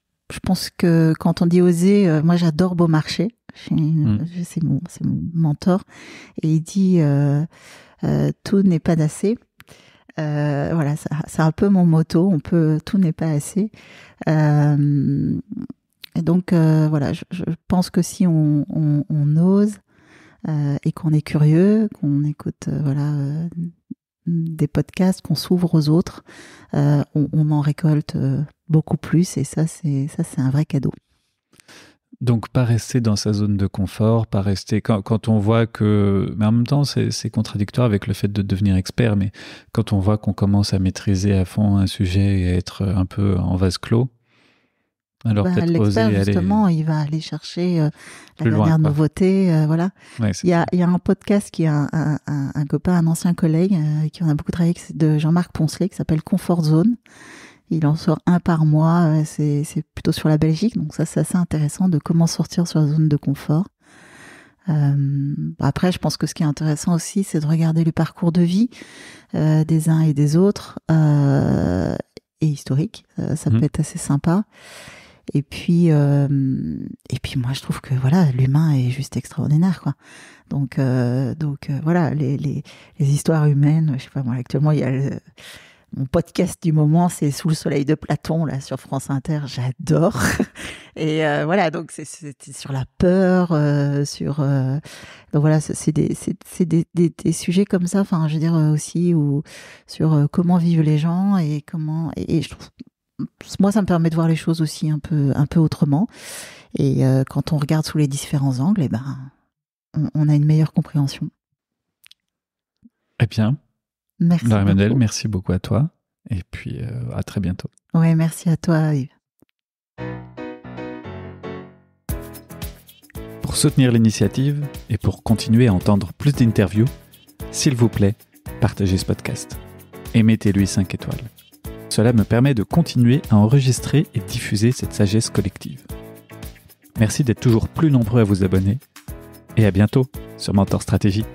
pense que quand on dit oser, moi j'adore Beaumarchais, c'est mon mentor, et il dit tout n'est pas assez. Voilà, c'est un peu mon motto. Tout n'est pas assez. Et donc voilà, je pense que si on ose et qu'on est curieux, qu'on écoute des podcasts, qu'on s'ouvre aux autres, on en récolte beaucoup plus et ça c'est un vrai cadeau. Donc pas rester dans sa zone de confort, pas rester quand on voit que, mais en même temps c'est contradictoire avec le fait de devenir expert, mais quand on voit qu'on commence à maîtriser à fond un sujet et à être un peu en vase clos, Alors peut-être l'expert, oser justement, aller... il va aller chercher la Plus dernière loin, nouveauté. Voilà. Ouais, Il y a un podcast qui est un copain, un ancien collègue, qui en a beaucoup travaillé, de Jean-Marc Poncelet, qui s'appelle Comfort Zone. Il en sort un par mois. C'est plutôt sur la Belgique. Donc ça, c'est assez intéressant de comment sortir sur la zone de confort. Après, je pense que ce qui est intéressant aussi, c'est de regarder le parcours de vie des uns et des autres, et historique. Ça peut être assez sympa. Et puis moi, je trouve que voilà, l'humain est juste extraordinaire, quoi. Donc voilà, les histoires humaines. Je sais pas, moi, actuellement, il y a mon podcast du moment, c'est Sous le soleil de Platon, là, sur France Inter. J'adore. Et voilà, donc c'est sur la peur, donc voilà, c'est des sujets comme ça. Enfin, je veux dire aussi, ou sur comment vivent les gens et comment. Et je trouve, moi, ça me permet de voir les choses aussi un peu autrement. Et quand on regarde sous les différents angles, eh ben, on a une meilleure compréhension. Eh bien. Merci Laure-Emmanuelle, beaucoup. merci beaucoup à toi. Et puis, à très bientôt. Ouais, merci à toi, Yves. Pour soutenir l'initiative et pour continuer à entendre plus d'interviews, s'il vous plaît, partagez ce podcast et mettez-lui 5 étoiles. Cela me permet de continuer à enregistrer et diffuser cette sagesse collective. Merci d'être toujours plus nombreux à vous abonner et à bientôt sur Mentor Stratégie.